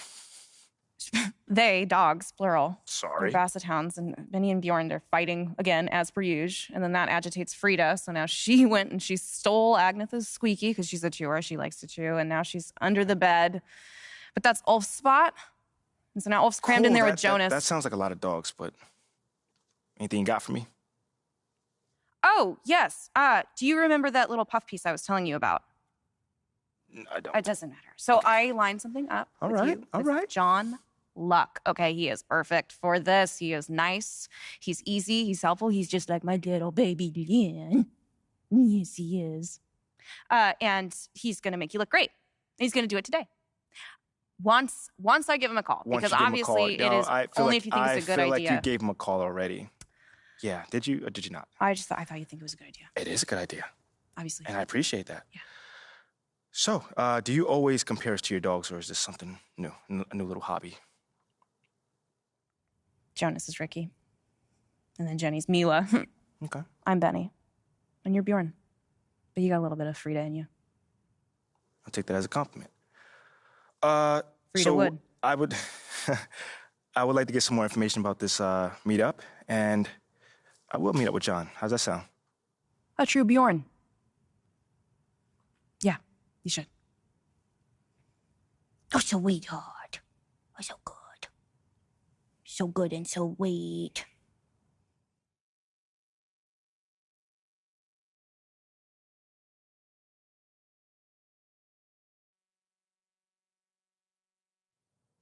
They, dogs, plural. Sorry. They're basset hounds, and Benny and Bjorn, they're fighting again, as per usual. And then that agitates Frida, so now she went and she stole Agnetha's squeaky, because she's a chewer, she likes to chew, and now she's under the bed. But that's Ulf's spot. And so now Ulf's crammed in there with Jonas. That sounds like a lot of dogs, but anything you got for me? Oh, yes. Do you remember that little puff piece I was telling you about? I don't. It doesn't matter. So I lined something up with John Luck. Okay, he is perfect for this. He is nice. He's easy. He's helpful. He's just like my little baby Lynn. Yes, he is. And he's going to make you look great. He's going to do it today. Once I give him a call. Because obviously it is only if you think it's a good idea. I feel like you gave him a call already. Yeah, did you or did you not? I thought you'd think it was a good idea. It is a good idea. Obviously. And I appreciate that. Yeah. So, do you always compare us to your dogs, or is this something new, a new little hobby? Jonas is Ricky. And then Jenny's Mila. Okay. I'm Benny. And you're Bjorn. But you got a little bit of Frida in you. I'll take that as a compliment. Frida would. I would like to get some more information about this meetup, and I will meet up with John. How's that sound? A true Bjorn. Yeah, you should. Oh, sweetheart. Oh, so good. So good and so sweet.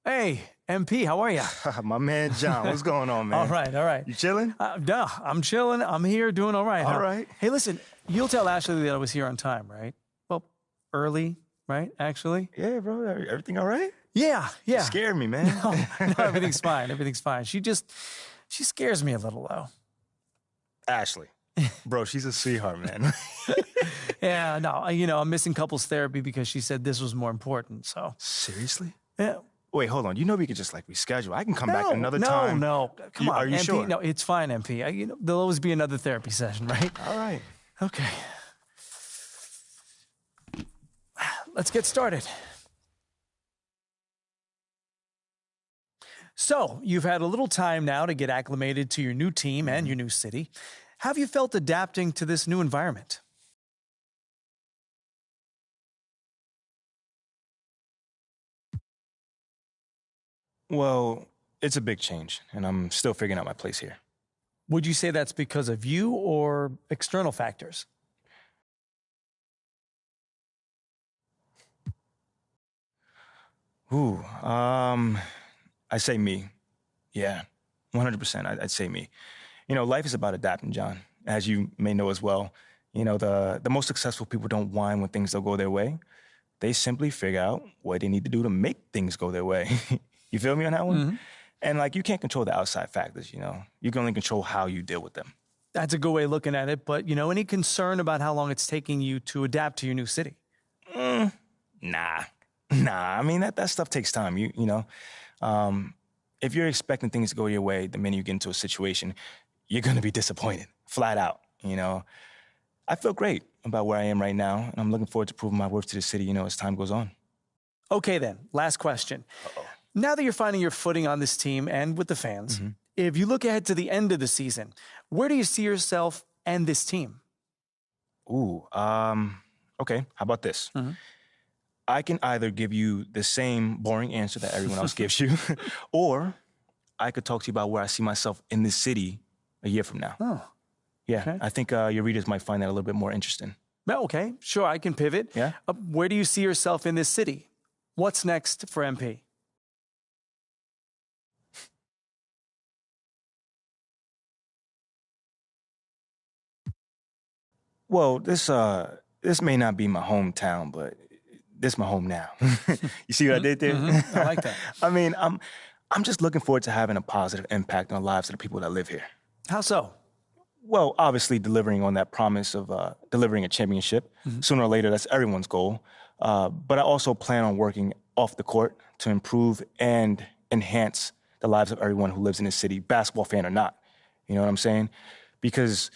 Hey, MP, how are you? My man John, what's going on, man? All right. You chilling? No, I'm chilling. I'm here doing all right. All right. Hey, listen, you'll tell Ashley that I was here on time, right? Well, early, right, actually? Yeah, bro. Everything all right? Yeah. You scared me, man. No, everything's fine. Everything's fine. She scares me a little, though. Ashley. Bro, she's a sweetheart, man. Yeah, no, I'm missing couples therapy because she said this was more important, so. Seriously? Yeah. Wait, hold on. You know we could just reschedule. I can come back another time. No. Come on, Are you MP, sure? No, it's fine, MP. There'll always be another therapy session, right? All right. Okay. Let's get started. So, you've had a little time now to get acclimated to your new team and your new city. How have you felt adapting to this new environment? Well, it's a big change, and I'm still figuring out my place here. Would you say that's because of you or external factors? I say me. Yeah, 100%. I'd say me. Life is about adapting, John, as you may know as well. The most successful people don't whine when things don't go their way. They simply figure out what they need to do to make things go their way. You feel me on that one? Mm-hmm. And you can't control the outside factors, You can only control how you deal with them. That's a good way of looking at it, but, any concern about how long it's taking you to adapt to your new city? Nah. I mean, that stuff takes time, if you're expecting things to go your way, the minute you get into a situation, you're going to be disappointed, flat out, I feel great about where I am right now, and I'm looking forward to proving my worth to the city, as time goes on. Okay, then. Last question. Uh-oh. Now that you're finding your footing on this team and with the fans, if you look ahead to the end of the season, where do you see yourself and this team? Okay. How about this? Mm-hmm. I can either give you the same boring answer that everyone else gives you, or I could talk to you about where I see myself in this city a year from now. Oh. Yeah, Okay. I think your readers might find that a little bit more interesting. Well, okay, sure, I can pivot. Yeah? Where do you see yourself in this city? What's next for MP? Well, this may not be my hometown, but this is my home now. You see what I did there? Mm-hmm. I like that. I mean, I'm just looking forward to having a positive impact on the lives of the people that live here. How so? Well, obviously delivering on that promise of delivering a championship. Mm-hmm. Sooner or later, that's everyone's goal. But I also plan on working off the court to improve and enhance the lives of everyone who lives in this city, basketball fan or not. You know what I'm saying? Because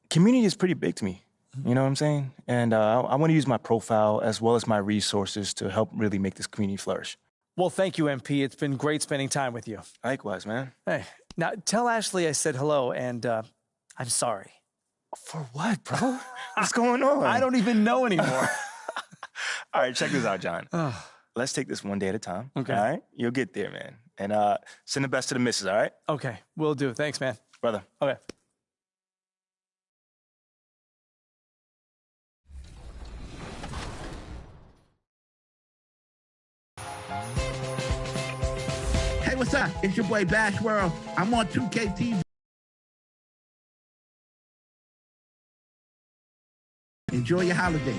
community is pretty big to me. You know what I'm saying? And I want to use my profile as well as my resources to help really make this community flourish. Well, thank you, MP. It's been great spending time with you. Likewise, man. Hey, now tell Ashley I said hello, and I'm sorry. For what, bro? What's going on? I don't even know anymore. All right, check this out, John. Let's take this one day at a time. Okay. All right? You'll get there, man. And send the best to the missus, all right? Okay, will do. Thanks, man. Brother. Okay. Hey, what's up? It's your boy Bash World. I'm on 2K TV. Enjoy your holiday.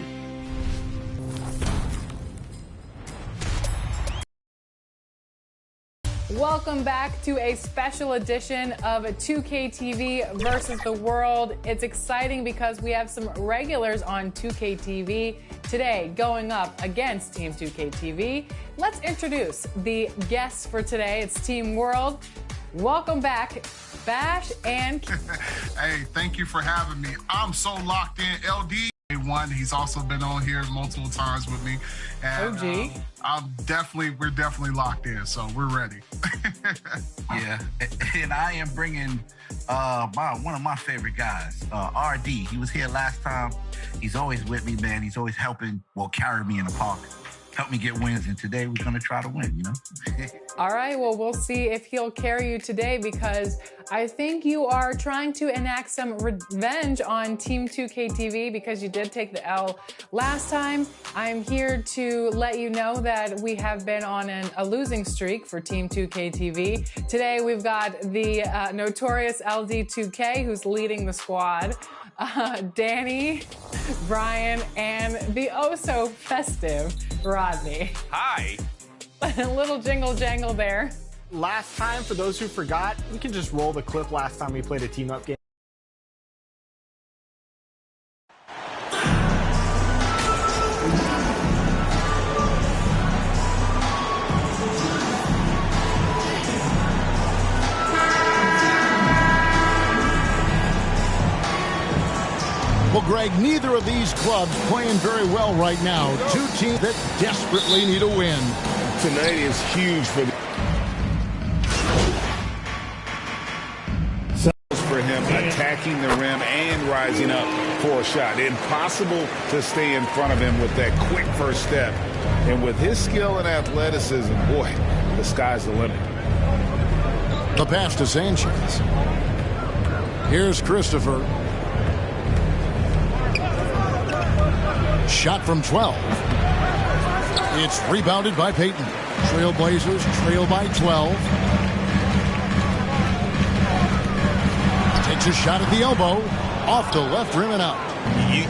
Welcome back to a special edition of 2K TV versus the world. It's exciting because we have some regulars on 2K TV today going up against Team 2K TV. Let's introduce the guests for today. It's Team World. Welcome back, Bash and... Hey, thank you for having me. I'm so locked in. LD. He's also been on here multiple times with me. And, we're definitely locked in, so we're ready. Yeah, and I am bringing one of my favorite guys, RD. He was here last time. He's always with me, man. He's always helping, carry me in the park, help me get wins, and today we're going to try to win, you know? All right, well, we'll see if he'll carry you today because I think you are trying to enact some revenge on Team 2K TV because you did take the L last time. I'm here to let you know that we have been on a losing streak for Team 2K TV. Today, we've got the notorious LD2K who's leading the squad. Danny, Brian, and the oh-so-festive Rodney. Hi. A little jingle jangle there. Last time, for those who forgot, we can just roll the clip last time we played a team-up game. Well, Greg, neither of these clubs playing very well right now. Two teams that desperately need a win. Tonight is huge for him, attacking the rim and rising up for a shot. Impossible to stay in front of him with that quick first step. And with his skill and athleticism, boy, the sky's the limit. The pass to Sanchez. Here's Christopher. Shot from 12. It's rebounded by Peyton. Trailblazers trail by 12. Takes a shot at the elbow. Off the left rim and out.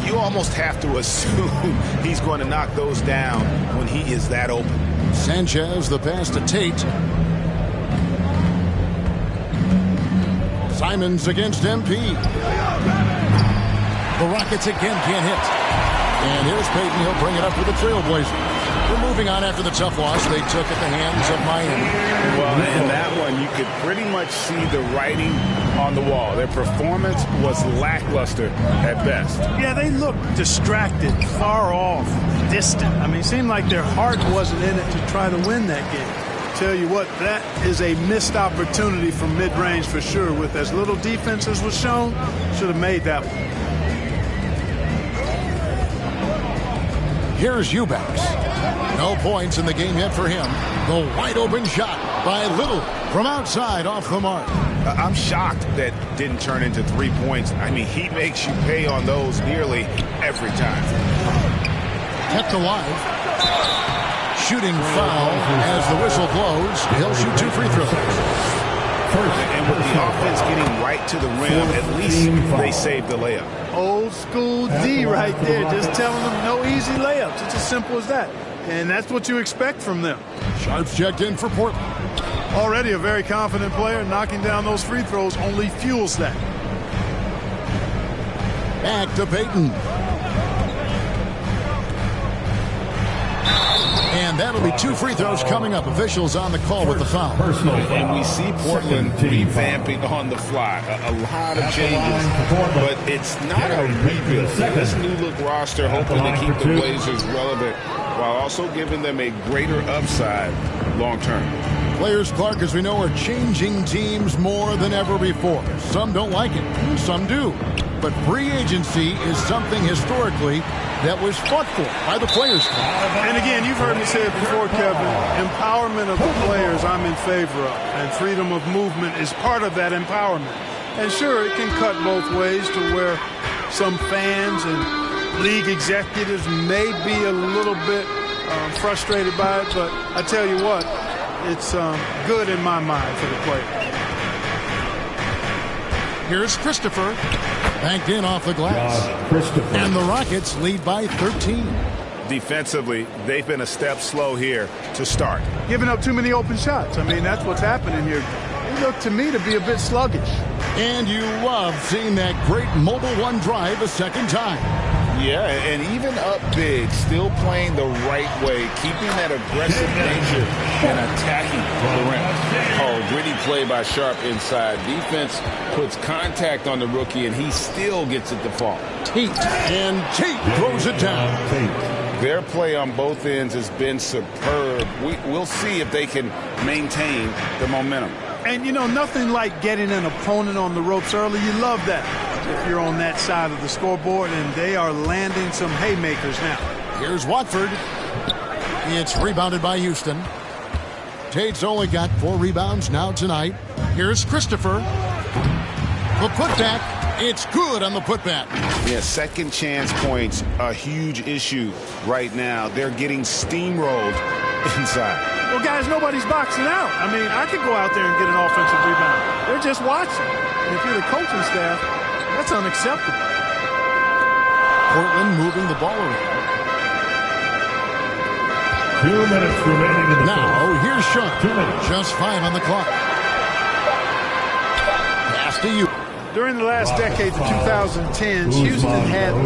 You almost have to assume he's going to knock those down when he is that open. Sanchez, the pass to Tate. Simons against MP. The Rockets again can't hit. And here's Peyton. He'll bring it up for the Trailblazers. We're moving on after the tough loss they took at the hands of Miami. Well, in that one, you could pretty much see the writing on the wall. Their performance was lackluster at best. Yeah, they looked distracted, far off, distant. I mean, it seemed like their heart wasn't in it to try to win that game. Tell you what, that is a missed opportunity from mid-range for sure. With as little defense as was shown, should have made that one. Here's Eubanks. No points in the game yet for him. The wide open shot by Little from outside off the mark. I'm shocked that didn't turn into 3 points. I mean, he makes you pay on those nearly every time. Kept alive. Shooting foul as the whistle blows. He'll shoot 2 free throws. And with the offense getting right get to the rim, at least they saved the layup. Old school D right there, just telling them no easy layups. It's as simple as that. And that's what you expect from them. Sharps checked in for Portland. Already a very confident player. Knocking down those free throws only fuels that. Back to Payton. And that'll be 2 free throws coming up. Officials on the call with the foul. And we see Portland revamping on the fly. A lot of changes, but it's not a rebuild. This new look roster hoping to keep the Blazers relevant while also giving them a greater upside long term. Players, Clark, as we know, are changing teams more than ever before. Some don't like it, some do. But free agency is something historically that was fought for by the Players Club. And again, you've heard me say it before, Kevin, empowerment of the players I'm in favor of, and freedom of movement is part of that empowerment. And sure, it can cut both ways to where some fans and league executives may be a little bit frustrated by it, but I tell you what, it's good in my mind for the players. Here's Christopher. Banked in off the glass. And the Rockets lead by 13. Defensively, they've been a step slow here to start. Giving up too many open shots. I mean, that's what's happening here. They look to me to be a bit sluggish. And you love seeing that great mobile one drive a second time. Yeah, and even up big, still playing the right way, keeping that aggressive nature and attacking the rim. Oh, gritty play by Sharp inside. Defense puts contact on the rookie, and he still gets it to fall. Tate throws it down. Their play on both ends has been superb. We'll see if they can maintain the momentum. And, you know, nothing like getting an opponent on the ropes early. You love that if you're on that side of the scoreboard, and they are landing some haymakers now. Here's Watford. It's rebounded by Houston. Tate's only got 4 rebounds now tonight. Here's Christopher. The putback. It's good on the putback. Yeah, second chance points, a huge issue right now. They're getting steamrolled inside. Well, guys, nobody's boxing out. I mean, I could go out there and get an offensive rebound. They're just watching. And if you're the coaching staff, that's unacceptable. Portland moving the ball around. 2 minutes remaining in the Now, here's Sean. 2 minutes. Just 5 on the clock. Pass to you. During the last decade, the 2010s, Houston had